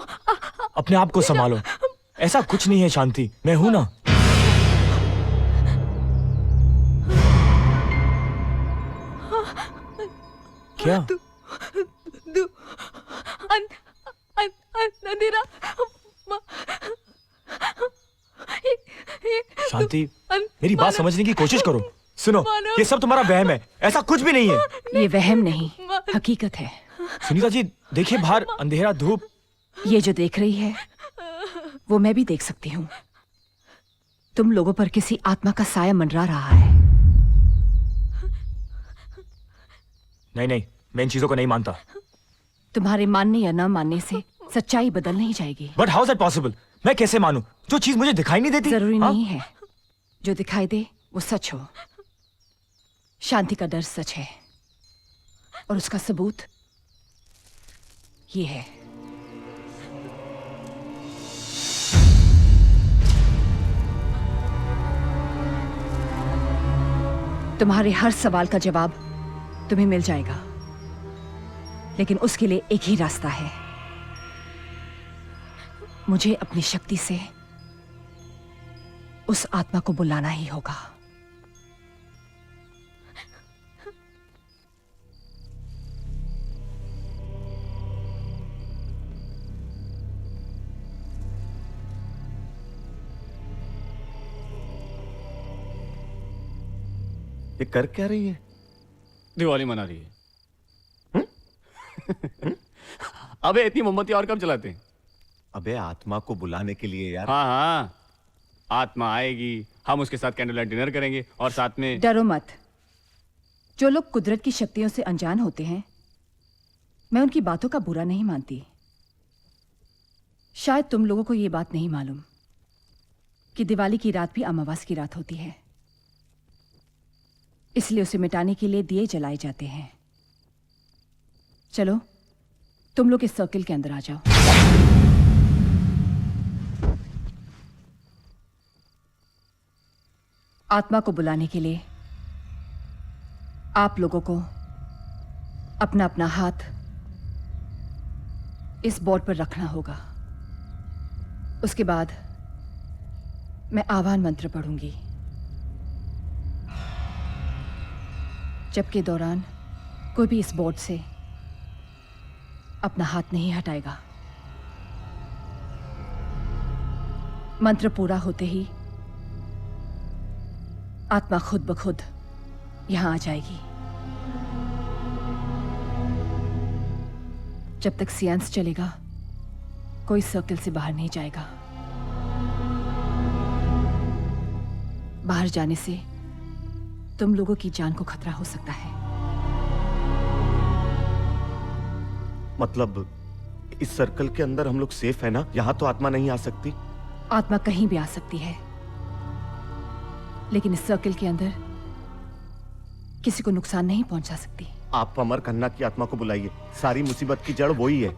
अपने आप को संभालो, ऐसा कुछ नहीं है शांति, मैं हूं ना। क्या? अंधेरा। शांति, मेरी बात समझने की कोशिश करो। सुनो, ये सब तुम्हारा वहम है, ऐसा कुछ भी नहीं है। ये वहम नहीं, हकीकत है। सुनीता जी, देखिए बाहर अंधेरा, धूप। ये जो देख रही है वो मैं भी देख सकती हूँ। तुम लोगों पर किसी आत्मा का साया मंडरा रहा है। नहीं, मैं इन चीजों को नहीं मानता। तुम्हारे मानने या न मानने से सच्चाई बदल नहीं जाएगी। But how is that possible? मैं कैसे मानूं जो चीज मुझे दिखाई नहीं देती? जरूरी नहीं है जो दिखाई दे वो सच हो। शांति का डर सच है और उसका सबूत ये है। तुम्हारे हर सवाल का जवाब तुम्हें मिल जाएगा, लेकिन उसके लिए एक ही रास्ता है। मुझे अपनी शक्ति से उस आत्मा को बुलाना ही होगा। ये कर क्या रही है? दिवाली मना रही है। अबे इतनी मोमबत्ती और कब जलाते हैं? अबे आत्मा को बुलाने के लिए यार। हाँ, आत्मा आएगी, हम उसके साथ कैंडल लाइट डिनर करेंगे और साथ में। डरो मत। जो लोग कुदरत की शक्तियों से अनजान होते हैं, मैं उनकी बातों का बुरा नहीं मानती। शायद तुम लोगों को यह बात नहीं मालूम कि दिवाली की रात भी अमावस की रात होती है, इसलिए उसे मिटाने के लिए दिए जलाए जाते हैं। चलो तुम लोग इस सर्किल के अंदर आ जाओ। आत्मा को बुलाने के लिए आप लोगों को अपना अपना हाथ इस बोर्ड पर रखना होगा। उसके बाद मैं आह्वान मंत्र पढ़ूंगी। जबकि दौरान कोई भी इस बोर्ड से अपना हाथ नहीं हटाएगा। मंत्र पूरा होते ही आत्मा खुद ब खुद यहां आ जाएगी। जब तक सियांस चलेगा कोई सर्कल से बाहर नहीं जाएगा। बाहर जाने से तुम लोगों की जान को खतरा हो सकता है। मतलब इस सर्कल के अंदर हम लोग सेफ है ना? यहां तो आत्मा नहीं आ सकती? आत्मा कहीं भी आ सकती है, लेकिन इस सर्कल के अंदर किसी को नुकसान नहीं पहुंचा सकती। आप अमर खन्ना की आत्मा को बुलाइए, सारी मुसीबत की जड़ वही है।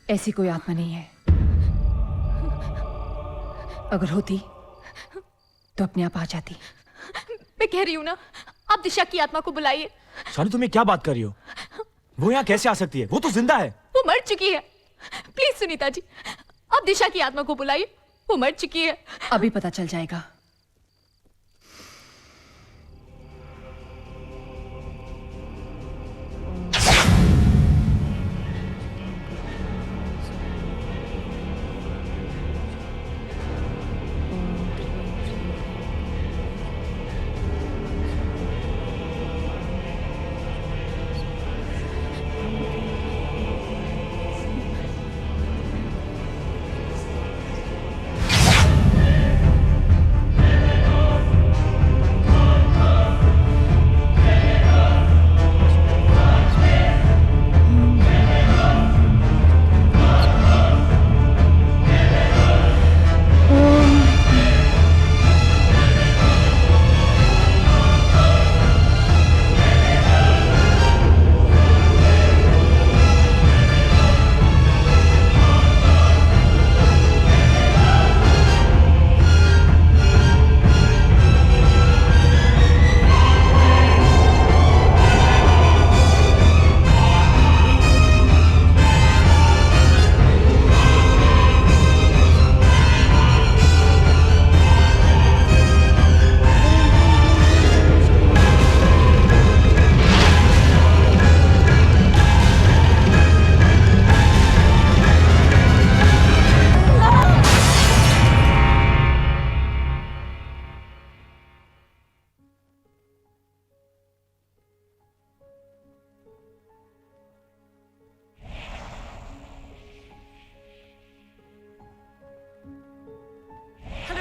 ऐसी कोई आत्मा नहीं है। अगर होती तो अपने आप आ जाती। मैं कह रही हूं ना, आप दिशा की आत्मा को बुलाइए। शानी, तुम क्या बात कर रही हो? वो यहाँ कैसे आ सकती है? वो तो जिंदा है। वो मर चुकी है। प्लीज सुनीता जी, आप दिशा की आत्मा को बुलाइए, वो मर चुकी है। अभी पता चल जाएगा।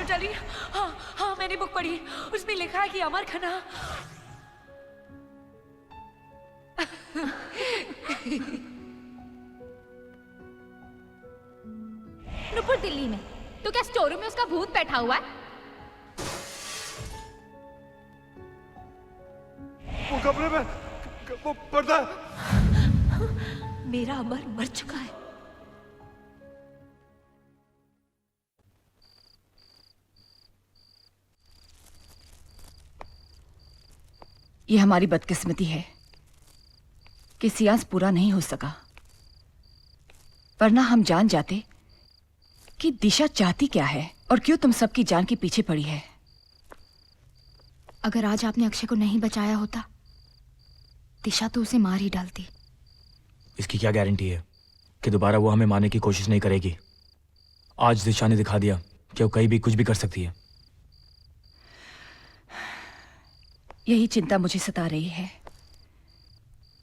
टली, हाँ हाँ मैंने बुक पढ़ी, उसमें लिखा है कि अमर खन्ना नुपुर दिल्ली में, तो क्या स्टोर रूम में उसका भूत बैठा हुआ है? वो कमरे में वो पर्दा। मेरा अमर मर चुका है। ये हमारी बदकिस्मती है कि सियांस पूरा नहीं हो सका, वरना हम जान जाते कि दिशा चाहती क्या है और क्यों तुम सबकी जान के पीछे पड़ी है। अगर आज आपने अक्षय को नहीं बचाया होता, दिशा तो उसे मार ही डालती। इसकी क्या गारंटी है कि दोबारा वो हमें मारने की कोशिश नहीं करेगी? आज दिशा ने दिखा दिया कि वो कहीं भी कुछ भी कर सकती है। यही चिंता मुझे सता रही है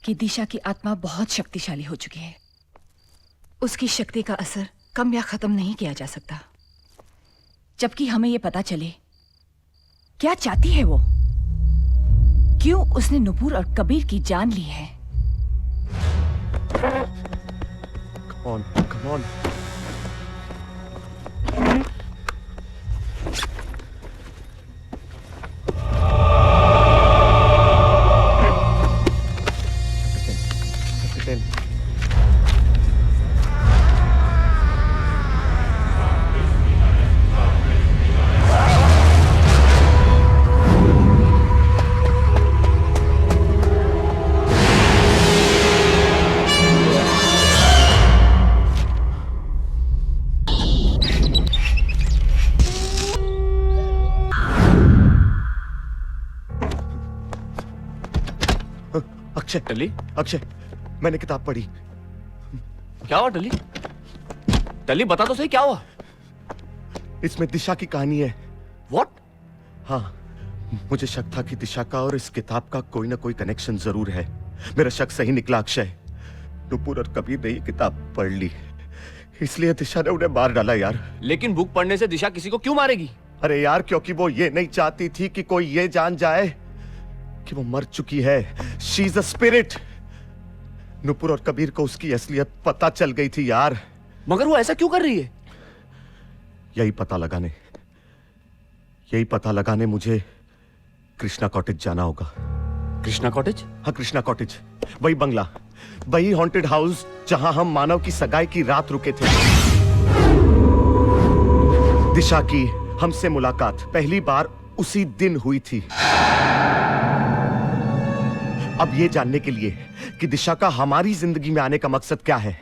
कि दिशा की आत्मा बहुत शक्तिशाली हो चुकी है। उसकी शक्ति का असर कम या खत्म नहीं किया जा सकता। जबकि हमें यह पता चले क्या चाहती है वो, क्यों उसने नुपुर और कबीर की जान ली है। Come on, come on. Akshay, टली, अक्षय, मैंने किताब पढ़ी। क्या हुआ टली? टली बता तो सही क्या हुआ? इसमें दिशा की कहानी है। What? हाँ, मुझे शक था कि दिशा का और इस किताब का कोई ना कोई कनेक्शन जरूर है। मेरा शक सही निकला अक्षय। नुपुर और कबीर ने ये किताब पढ़ ली, इसलिए दिशा ने उन्हें मार डाला यार। लेकिन बुक पढ़ने से दिशा किसी को क्यों मारेगी? अरे यार, क्योंकि वो ये नहीं चाहती थी कि कोई ये जान जाए कि वो मर चुकी है। She is a spirit. Nupur और कबीर को उसकी असलियत पता चल गई थी यार। मगर वो ऐसा क्यों कर रही है? यही पता लगाने मुझे कृष्णा कॉटेज जाना होगा। कृष्णा कॉटेज? हाँ, कृष्णा कॉटेज, वही बंगला, वही हॉन्टेड हाउस जहां हम मानव की सगाई की रात रुके थे। दिशा की हमसे मुलाकात पहली बार उसी दिन हुई थी। अब ये जानने के लिए कि दिशा का हमारी जिंदगी में आने का मकसद क्या है,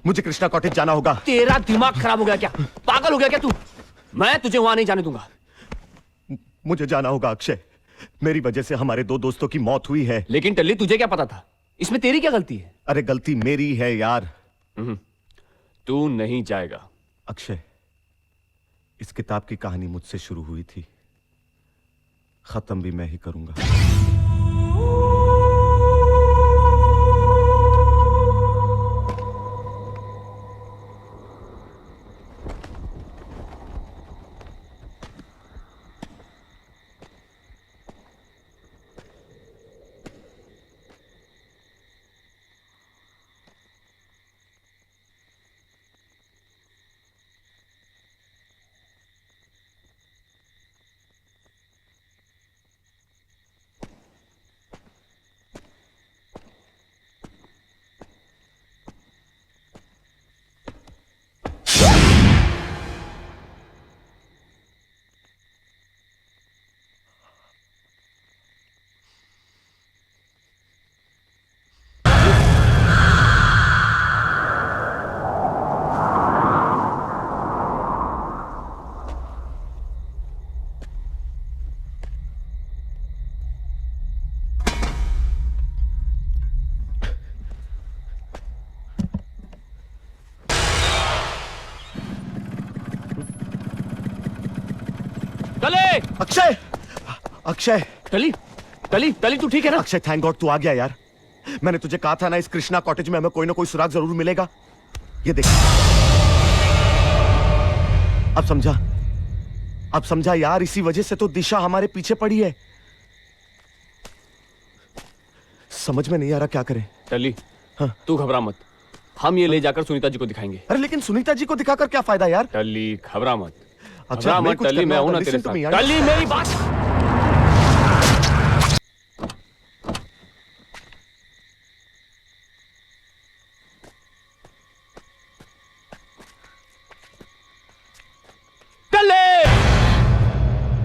मुझे कृष्णा कॉटेज जाना होगा। तेरा दिमाग खराब हो गया क्या? पागल हो गया क्या तू? मैं तुझे वहां नहीं जाने दूंगा। मुझे जाना होगा अक्षय, मेरी वजह से हमारे दो दोस्तों की मौत हुई है। लेकिन टल्ली, तुझे क्या पता था? इसमें तेरी क्या गलती है? अरे गलती मेरी है यार। तू नहीं जाएगा। अक्षय, इस किताब की कहानी मुझसे शुरू हुई थी, खत्म भी मैं ही करूंगा। अक्षय, अक्षय, टली, टली, टली, तू ठीक है ना? अक्षय, थैंक गॉड तू आ गया यार। मैंने तुझे कहा था ना, इस कृष्णा कॉटेज में हमें कोई ना कोई सुराग जरूर मिलेगा। ये देख, अब समझा अब समझा यार, इसी वजह से तो दिशा हमारे पीछे पड़ी है। समझ में नहीं आ रहा क्या करें। टल्ली, हाँ? तू घबरा मत, हम ये ले जाकर सुनीता जी को दिखाएंगे। अरे लेकिन सुनीता जी को दिखाकर क्या फायदा यार? टल्ली घबरा मत। अच्छा घबरा मत टल्ली, मैं हूं ना तेरे साथ। टल्ली मेरी बात।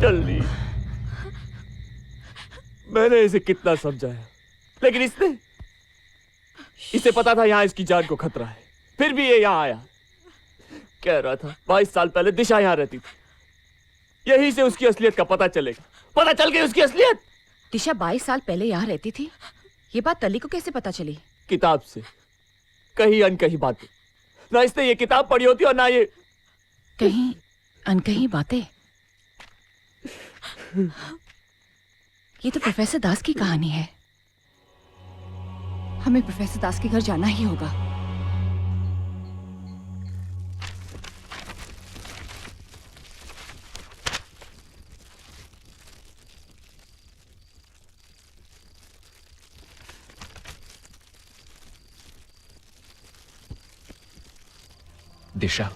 टल्ली, मैंने इसे कितना समझाया, लेकिन इसे पता था यहाँ इसकी जान को खतरा है, फिर भी ये यहाँ आया। कह रहा था 22 साल पहले दिशा यहाँ रहती थी, यहीं से उसकी असलियत का पता चलेगा। पता चल गई उसकी असलियत। दिशा 22 साल पहले यहाँ रहती थी, ये बात टल्ली को कैसे पता चली? किताब से, कहीं अनकही बातें। ना इसने ये किताब पढ़ी होती और ना ये। कहीं अनकही बातें? ये तो प्रोफेसर दास की कहानी है। हमें प्रोफेसर दास के घर जाना ही होगा। दिशा,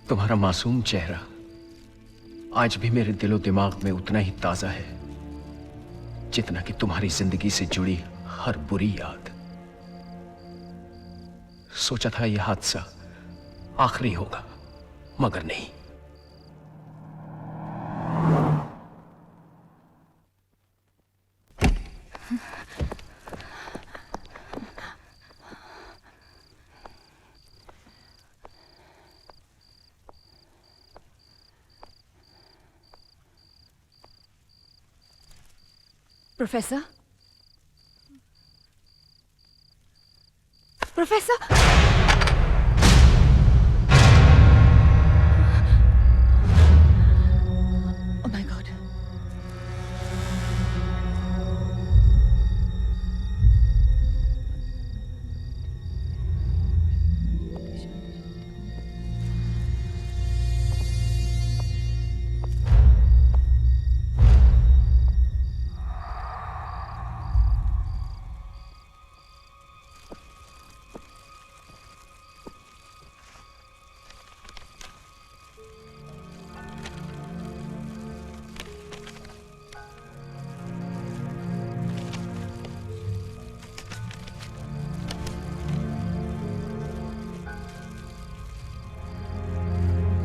तुम्हारा मासूम चेहरा आज भी मेरे दिलो दिमाग में उतना ही ताजा है जितना कि तुम्हारी जिंदगी से जुड़ी हर बुरी याद। सोचा था यह हादसा आखिरी होगा, मगर नहीं। Professor, professor, oh my God.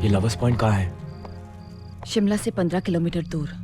ये लवर्स पॉइंट कहाँ है? शिमला से 15 किलोमीटर दूर।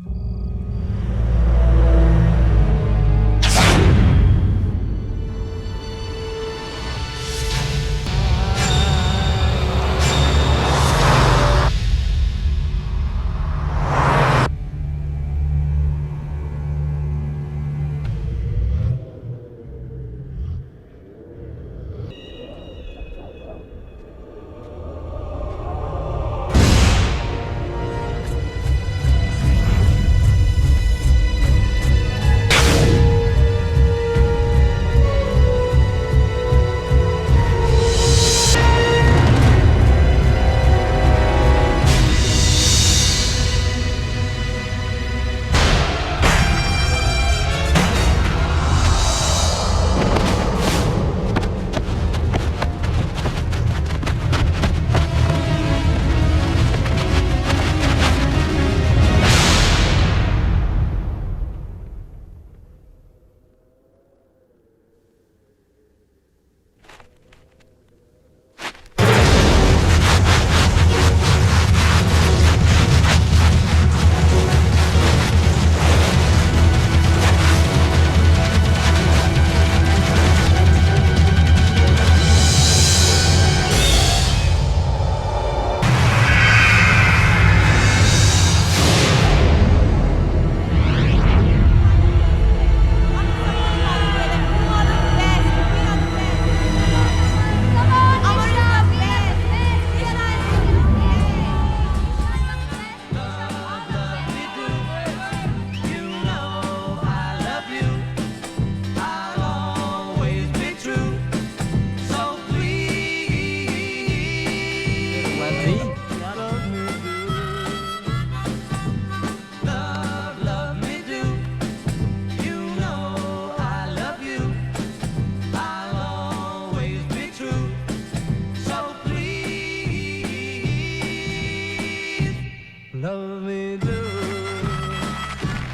Love me do.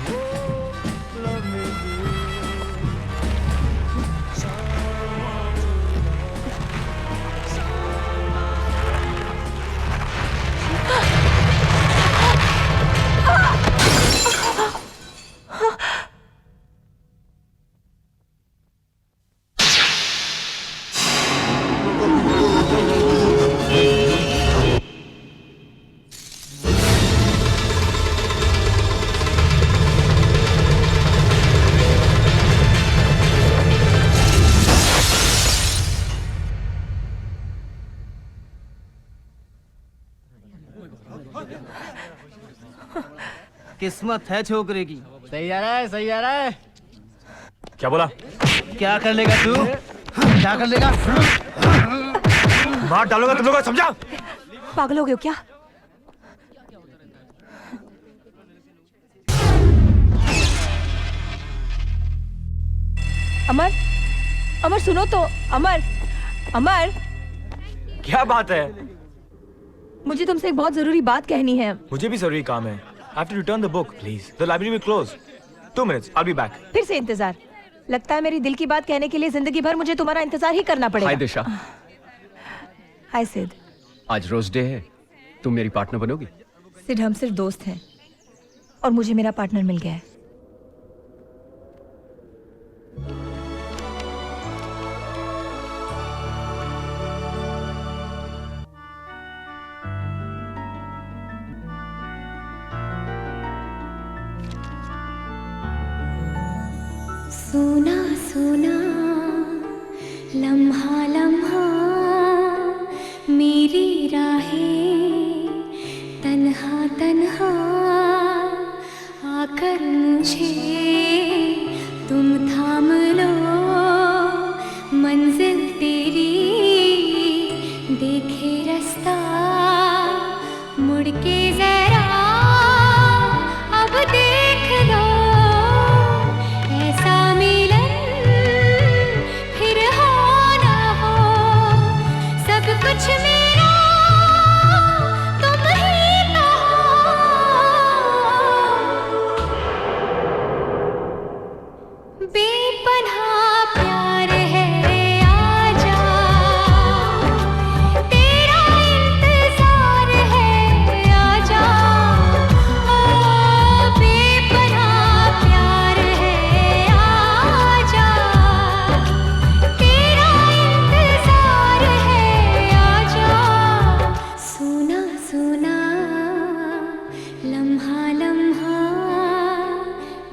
Oh, love me do. किस्मत है छोकरे की। सही आ रहा है, सही आ रहा है। क्या बोला? क्या कर लेगा तू? क्या कर लेगा? मार डालूंगा तुम लोगों को, समझा? पागल हो गए हो क्या? अमर, अमर सुनो तो। अमर, अमर, क्या बात है? मुझे तुमसे एक बहुत जरूरी बात कहनी है। मुझे भी जरूरी काम है। I have to return the book, please. The library will close. 2 minutes. I'll be back. फिर से इंतजार। लगता है मेरी दिल की बात कहने के लिए जिंदगी भर मुझे तुम्हारा इंतजार ही करना पड़ेगा। हाय दिशा। हाय सिड। आज रोज डे है, तुम मेरी पार्टनर बनोगी? सिड, हम सिर्फ दोस्त हैं और मुझे मेरा पार्टनर मिल गया है। सुना सुना लम्हा लम्हा मेरी राहें तन्हा तन्हा आकर मुझे तुम थाम लो, मंजिल तेरी देखे रास्ता मुड़ के जरा अब देख लो, ऐसा मिलन फिर हो ना हो, सब कुछ मेरा तुम ही तो हो, बेपनाह प्यार है आजा, तेरा इंतजार है आजा, ओ बेपनाह प्यार है आजा, तेरा इंतजार है आजा, सुना सुना लम्हा लम्हा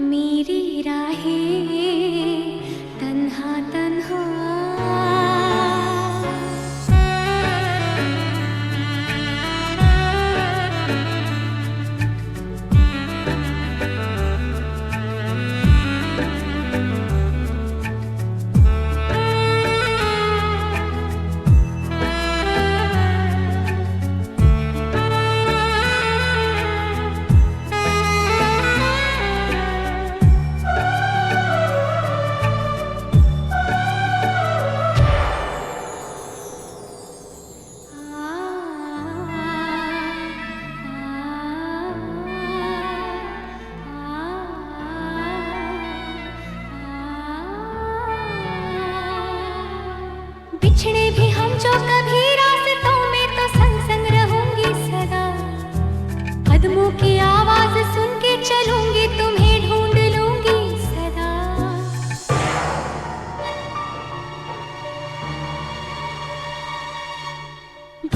मेरी राहें तन्हा तन्हा। बिछड़े भी हम जो कभी रास्तों में तो संग संग रहूंगी सदा, कदमों की आवाज सुन के चलूंगी तुम्हें ढूंढ लूंगी सदा।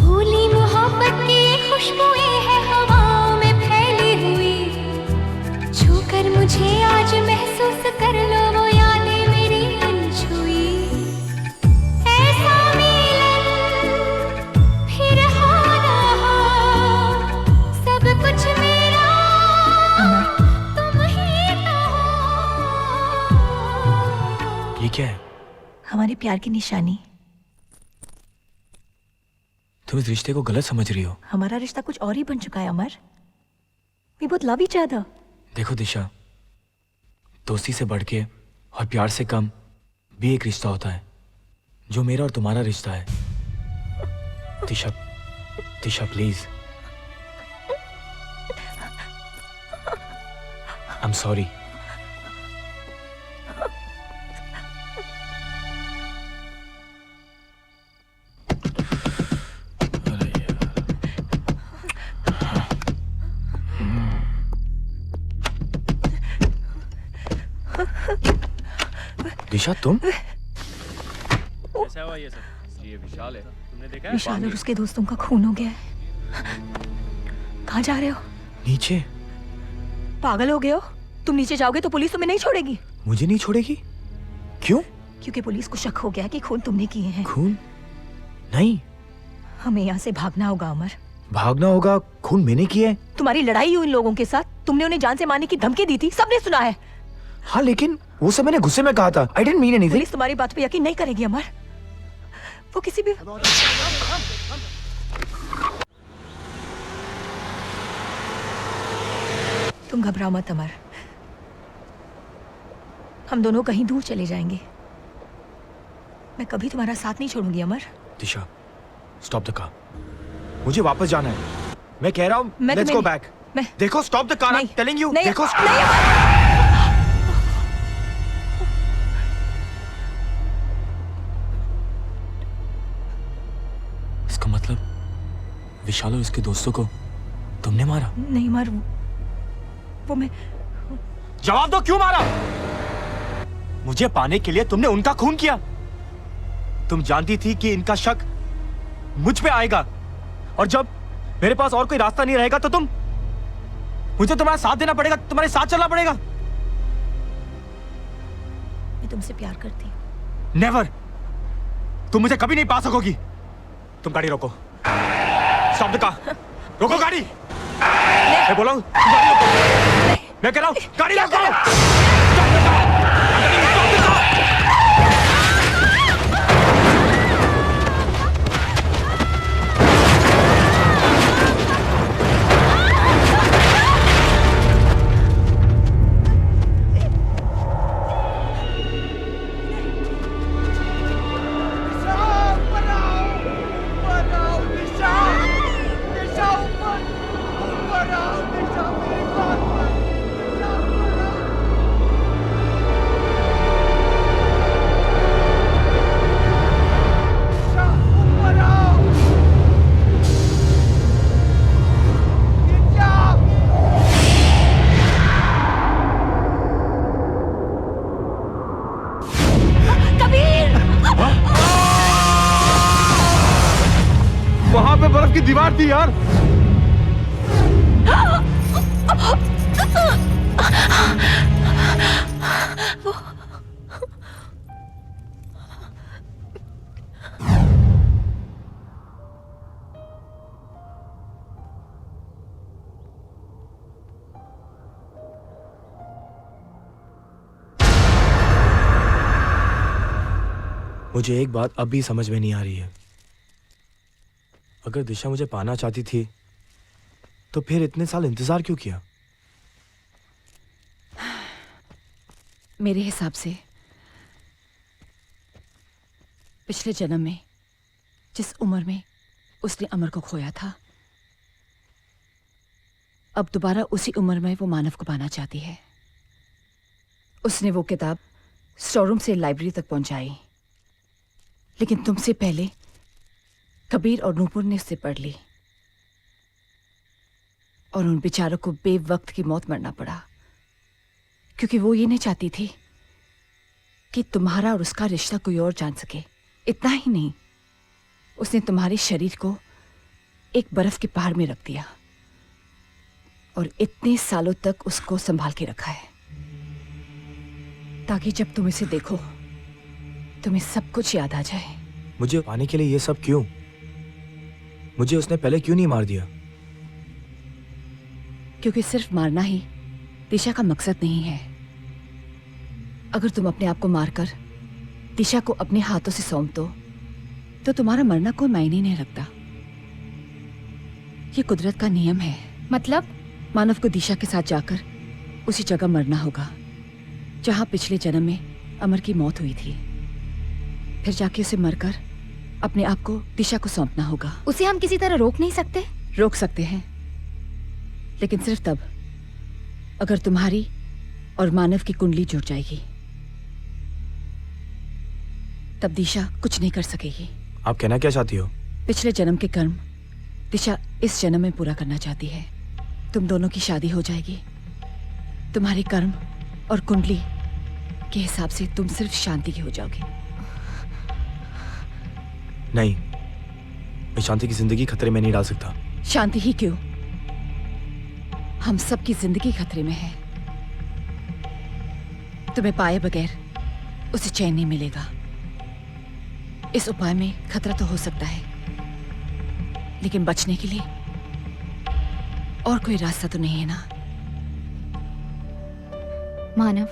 भूली मोहब्बत की खुशबुएं है हवाओं में फैली हुई, छूकर मुझे आज महसूस कर लो वो यादें मेरी अनछुई, ऐसा मिलन फिर हो ना हो, सब कुछ मेरा तुम ही तो हो। ये क्या है? हमारे प्यार की निशानी। तुम इस रिश्ते को गलत समझ रही हो। हमारा रिश्ता कुछ और ही बन चुका है अमर। We both love each other. देखो दिशा, दोस्ती से बढ़ के और प्यार से कम भी एक रिश्ता होता है, जो मेरा और तुम्हारा रिश्ता है। दिशा, दिशा प्लीज। I'm sorry. दिशा तुम? कैसा हुआ ये सब? ये विशाल है, तुमने देखा है? विशाल और उसके दोस्तों का खून हो गया है। कहाँ जा रहे हो? नीचे। पागल हो गए हो? तुम नीचे जाओगे तो पुलिस तुम्हें नहीं छोड़ेगी। मुझे नहीं छोड़ेगी? क्यों? क्योंकि पुलिस को शक हो गया कि खून तुमने किए हैं। खून? नहीं। हमें यहाँ से भागना होगा अमर। भागना होगा? खून मैंने किए? तुम्हारी लड़ाई हुई इन लोगों के साथ, तुमने उन्हें जान से मारने की धमकी दी थी, सबने सुना है। हाँ लेकिन वो सब मैंने गुस्से में कहा था। I didn't mean anything. Police तुम्हारी बात पे यकीन नहीं करेगी अमर। वो किसी भी तुम घबराओ मत अमर, हम दोनों कहीं दूर चले जाएंगे। मैं कभी तुम्हारा साथ नहीं छोड़ूंगी अमर। दिशा, स्टॉप द कार। मुझे वापस जाना है। मैं कह रहा हूँ लेट्स गो बैक। देखो stop the car, I am telling you. देखो इसका मतलब विशाल और उसके दोस्तों को तुमने मारा? नहीं मार, वो मैं। जवाब दो, क्यों मारा? मुझे पाने के लिए तुमने उनका खून किया। तुम जानती थी कि इनका शक मुझ पे आएगा, और जब मेरे पास और कोई रास्ता नहीं रहेगा तो मुझे तुम्हारा साथ देना पड़ेगा, तुम्हारे साथ चलना पड़ेगा। मैं तुमसे प्यार करती हूँ। नेवर। तुम मुझे कभी नहीं पा सकोगी। तुम गाड़ी रोको। Stop the car. रोको गाड़ी। मैं बोला हूं गाड़ी रोको। मैं कह रहा हूं गाड़ी रोको। वहां पे बर्फ की दीवार थी यार। मुझे एक बात अब भी समझ में नहीं आ रही है। अगर दिशा मुझे पाना चाहती थी तो फिर इतने साल इंतजार क्यों किया? मेरे हिसाब से पिछले जन्म में जिस उम्र में उसने अमर को खोया था, अब दोबारा उसी उम्र में वो मानव को पाना चाहती है। उसने वो किताब स्टोर रूम से लाइब्रेरी तक पहुंचाई, लेकिन तुमसे पहले कबीर और नूपुर ने उससे पढ़ ली और उन बेचारों को बेवक्त की मौत मरना पड़ा, क्योंकि वो ये नहीं चाहती थी कि तुम्हारा और उसका रिश्ता कोई और जान सके। इतना ही नहीं, उसने तुम्हारे शरीर को एक बर्फ के पहाड़ में रख दिया और इतने सालों तक उसको संभाल के रखा है, ताकि जब तुम इसे देखो तुम्हें सब कुछ याद आ जाए। मुझे पाने के लिए ये सब क्यों? मुझे उसने पहले क्यों नहीं मार दिया? क्योंकि सिर्फ मारना ही दिशा का मकसद नहीं है। अगर तुम अपने आप को मारकर दिशा को अपने हाथों से सौंप दो तो तुम्हारा मरना कोई मायने नहीं रखता। ये कुदरत का नियम है। मतलब मानव को दिशा के साथ जाकर उसी जगह मरना होगा जहां पिछले जन्म में अमर की मौत हुई थी। फिर जाके उसे मरकर अपने आप को दिशा को सौंपना होगा। उसे हम किसी तरह रोक नहीं सकते? रोक सकते हैं, लेकिन सिर्फ तब अगर तुम्हारी और मानव की कुंडली जुड़ जाएगी, तब दिशा कुछ नहीं कर सकेगी। आप कहना क्या चाहती हो? पिछले जन्म के कर्म दिशा इस जन्म में पूरा करना चाहती है। तुम दोनों की शादी हो जाएगी। तुम्हारे कर्म और कुंडली के हिसाब से तुम सिर्फ शांति की हो जाओगे। नहीं, मैं शांति की जिंदगी खतरे में नहीं डाल सकता। शांति ही क्यों, हम सबकी जिंदगी खतरे में है। तुम्हें पाए बगैर उसे चैन नहीं मिलेगा। इस उपाय में खतरा तो हो सकता है, लेकिन बचने के लिए और कोई रास्ता तो नहीं है ना। मानव,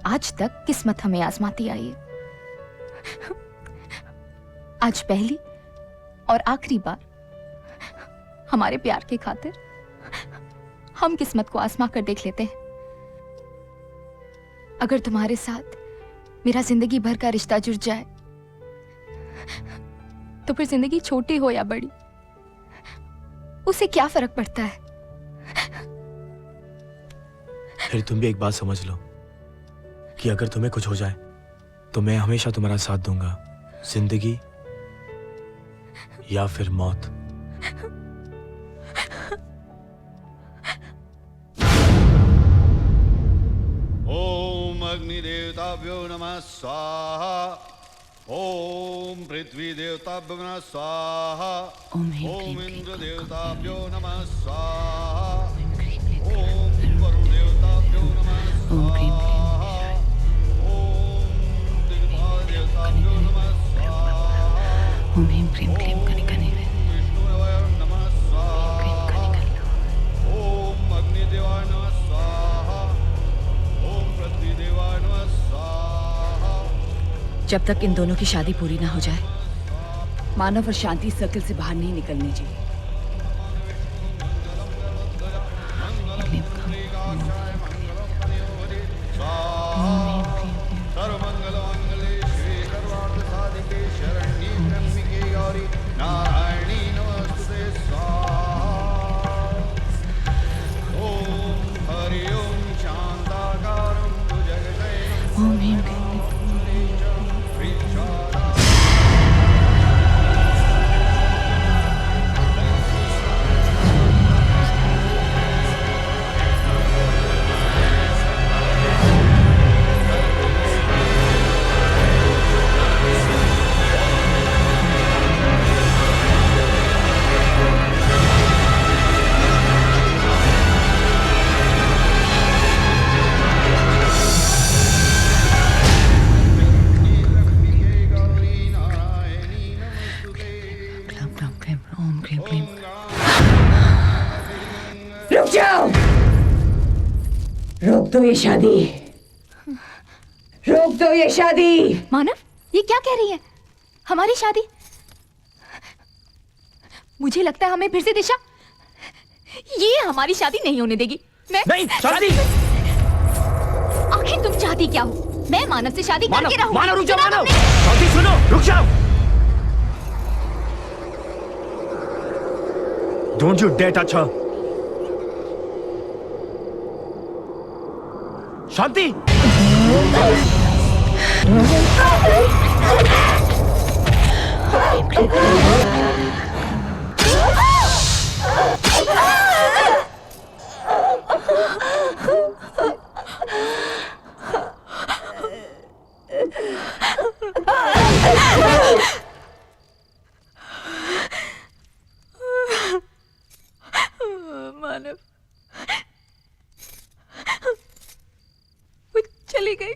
आज तक किस्मत हमें आजमाती आई है। आज पहली और आखिरी बार हमारे प्यार के खातिर हम किस्मत को आजमा कर देख लेते हैं। अगर तुम्हारे साथ मेरा जिंदगी भर का रिश्ता जुड़ जाए, तो फिर जिंदगी छोटी हो या बड़ी, उसे क्या फर्क पड़ता है। फिर तुम भी एक बात समझ लो कि अगर तुम्हें कुछ हो जाए तो मैं हमेशा तुम्हारा साथ दूंगा, जिंदगी या फिर मौत। ओम अग्निदेवताभ्यो नमः स्वाहा। ओम पृथ्वी देवताभ्यो नमः स्वाहा। ओम इंद्र देवताभ्यो नमः स्वाहा। ओम वरुण देवताभ्यो नमः स्वाहा। ओम दिग्पाल देवताभ्यो नमः स्वाहा। ओम ह्रीं क्लीं क्लीं कनिकने विष्णुदेवाय नमः स्वाहा। ओम अग्निदेवाय नमः स्वाहा। ओम पृथ्वी देवाय नमः स्वाहा। जब तक इन दोनों की शादी पूरी ना हो जाए, मानव और शांति सर्कल से बाहर नहीं निकलनी चाहिए। रुक जाओ, रोक दो ये शादी, रोक दो ये शादी। मानव, ये क्या कह रही है? हमारी शादी? मुझे लगता है हमें फिर से दिशा ये हमारी शादी नहीं होने देगी। मैं नहीं, शादी। आखिर तुम चाहती क्या हो? मैं मानव से शादी करके रहूं। मानव, रुक जाओ। मानव, शादी सुनो, रुक जाओ। Don't you dare touch her. शांति। मानव, वो चली गई।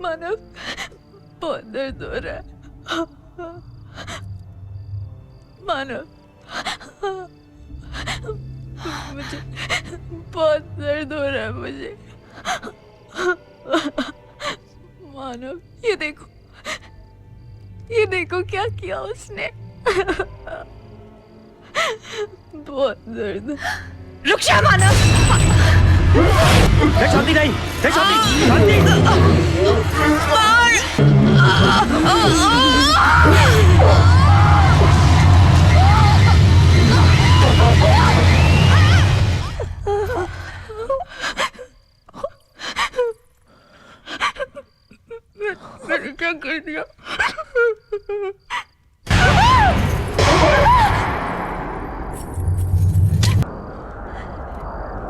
मानव, बहुत दर्द हो रहा है। मानव, मुझे बहुत दर्द हो रहा है मुझे। मानव, ये देखो क्या किया उसने। बहुत दर्द। रुक जा मानव। शांति नहीं, शांति।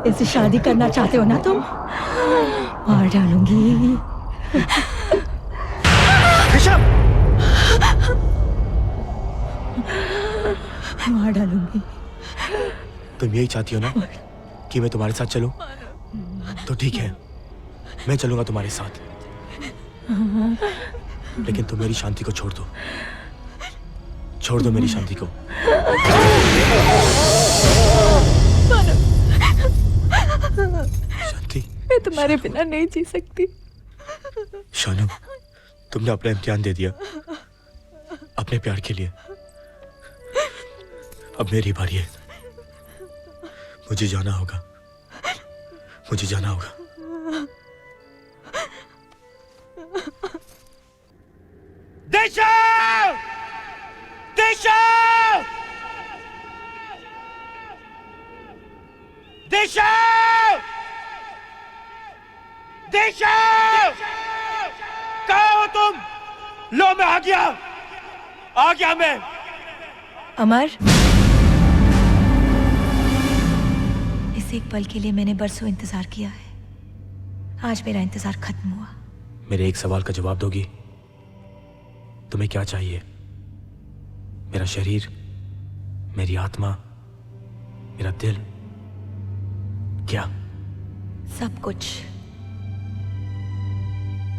इससे शादी करना चाहते हो ना तुम? मार डालूंगी। मार डालूंगी। तुम यही चाहती हो ना कि मैं तुम्हारे साथ चलूं? तो ठीक है, मैं चलूंगा तुम्हारे साथ, लेकिन तुम मेरी शांति को छोड़ दो। छोड़ दो मेरी शांति को। शांति, मैं तुम्हारे बिना नहीं जी सकती। शानू, तुमने अपना इम्तिहान दे दिया अपने प्यार के लिए। अब मेरी बारी है। मुझे जाना होगा, मुझे जाना होगा। दिशा! दिशा! दिशा! दिशा! कहाँ हो तुम? लो, मैं आ गया मैं। अमर, इस एक पल के लिए मैंने बरसों इंतजार किया है। आज मेरा इंतजार खत्म हुआ। मेरे एक सवाल का जवाब दोगी? तुम्हें क्या चाहिए? मेरा शरीर, मेरी आत्मा, मेरा दिल, क्या? सब कुछ।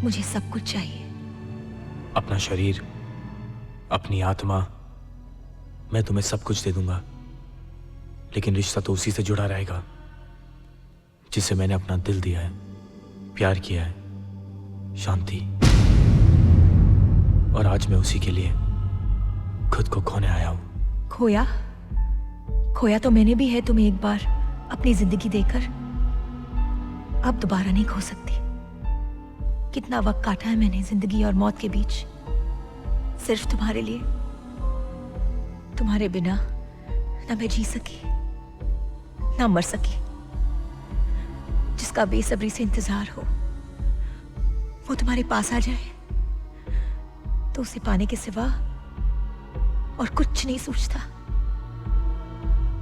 मुझे सब कुछ चाहिए। अपना शरीर, अपनी आत्मा, मैं तुम्हें सब कुछ दे दूंगा, लेकिन रिश्ता तो उसी से जुड़ा रहेगा जिसे मैंने अपना दिल दिया है, प्यार किया है, शांति। और आज मैं उसी के लिए खुद को खोने आया हूं। खोया तो मैंने भी है तुम्हें एक बार अपनी जिंदगी देकर। अब दोबारा नहीं खो सकती। कितना वक्त काटा है मैंने जिंदगी और मौत के बीच, सिर्फ तुम्हारे लिए। तुम्हारे बिना ना मैं जी सकी, ना मर सकी। जिसका बेसब्री से इंतजार हो वो तुम्हारे पास आ जाए तो उसे पाने के सिवा और कुछ नहीं सोचता।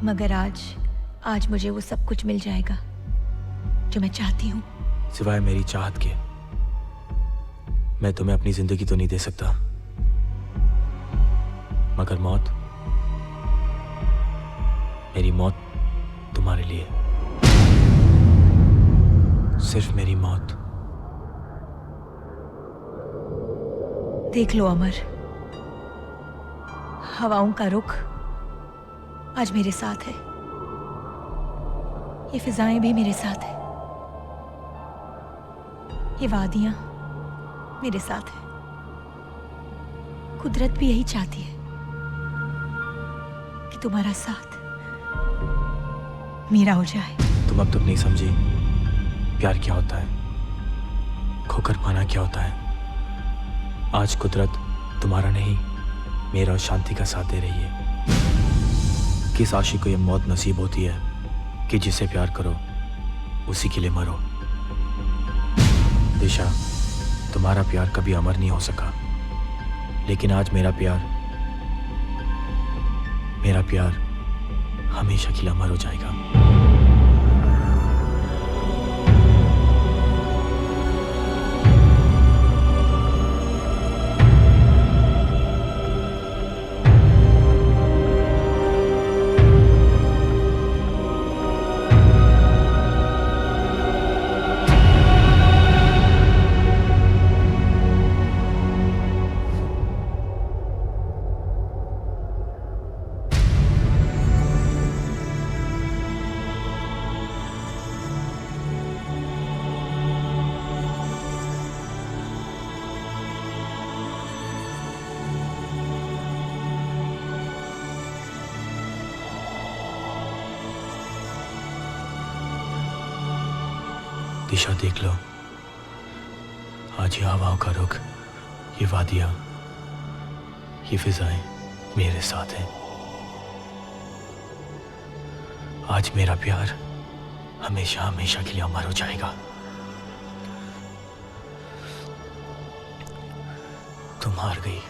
मगर आज मुझे वो सब कुछ मिल जाएगा जो मैं चाहती हूँ। सिवाय मेरी चाहत के मैं तुम्हें अपनी जिंदगी तो नहीं दे सकता, मगर मौत, मेरी मौत तुम्हारे लिए, सिर्फ मेरी मौत। देख लो अमर, हवाओं का रुख आज मेरे साथ है। ये फिजाएं भी मेरे साथ है। ये वादियां मेरे साथ है। कुदरत भी यही चाहती है कि तुम्हारा साथ मेरा हो जाए। तुम अब तक नहीं समझी प्यार क्या होता है, खोकर पाना क्या होता है। आज कुदरत तुम्हारा नहीं, मेरा और शांति का साथ दे रही है। किस आशिक को यह मौत नसीब होती है कि जिसे प्यार करो उसी के लिए मरो। दिशा, तुम्हारा प्यार कभी अमर नहीं हो सका, लेकिन आज मेरा प्यार हमेशा के लिए अमर हो जाएगा। दिशा, देख लो, आज ये हवाओं का रुख, ये वादियां, ये फिजाएं मेरे साथ हैं। आज मेरा प्यार हमेशा हमेशा के लिए अमर हो जाएगा। तुम हार गई।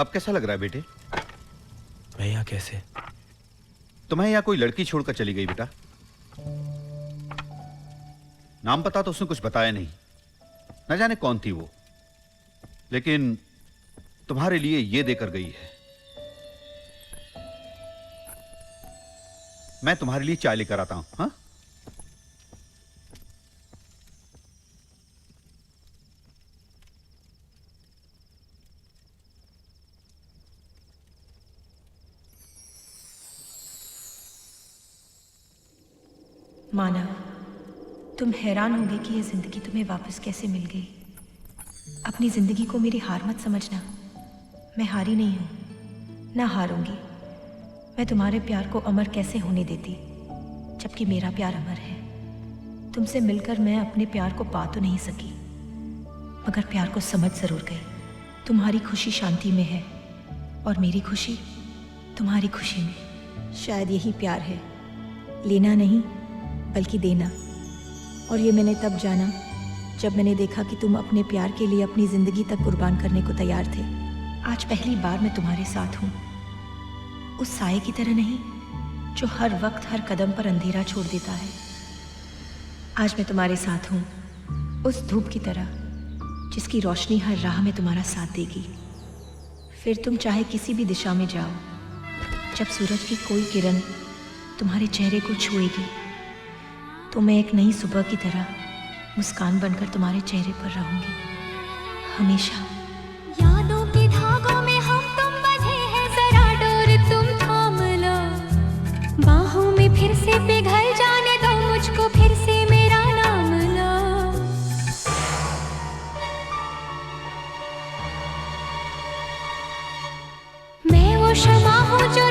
अब कैसा लग रहा है बेटे? मैं यहाँ कैसे? तुम्हें यहाँ कोई लड़की छोड़कर चली गई बेटा? नाम पता तो उसने कुछ बताया नहीं, न जाने कौन थी वो, लेकिन तुम्हारे लिए ये देकर गई है। मैं तुम्हारे लिए चाय लेकर आता हूं। हाँ, मानव, तुम हैरान होगे कि यह जिंदगी तुम्हें वापस कैसे मिल गई। अपनी जिंदगी को मेरी हार मत समझना। मैं हारी नहीं हूं, ना हारूंगी। मैं तुम्हारे प्यार को अमर कैसे होने देती, जबकि मेरा प्यार अमर है। तुमसे मिलकर मैं अपने प्यार को पा तो नहीं सकी, मगर प्यार को समझ जरूर गई। तुम्हारी खुशी शांति में है और मेरी खुशी तुम्हारी खुशी में। शायद यही प्यार है, लेना नहीं बल्कि देना। और ये मैंने तब जाना जब मैंने देखा कि तुम अपने प्यार के लिए अपनी जिंदगी तक कुर्बान करने को तैयार थे। आज पहली बार मैं तुम्हारे साथ हूँ, उस साए की तरह नहीं जो हर वक्त हर कदम पर अंधेरा छोड़ देता है। आज मैं तुम्हारे साथ हूँ, उस धूप की तरह जिसकी रोशनी हर राह में तुम्हारा साथ देगी। फिर तुम चाहे किसी भी दिशा में जाओ, जब सूरज की कोई किरण तुम्हारे चेहरे को छुएगी तो मैं एक नई सुबह की तरह मुस्कान बनकर तुम्हारे चेहरे पर रहूंगी हमेशा। यादों के धागों में हम तुम बंधे हैं, जरा डोर तुम थाम लो। बाहों में फिर से पिघल जाने दो मुझको, फिर से मेरा नाम लो। मैं वो शमा हूँ जो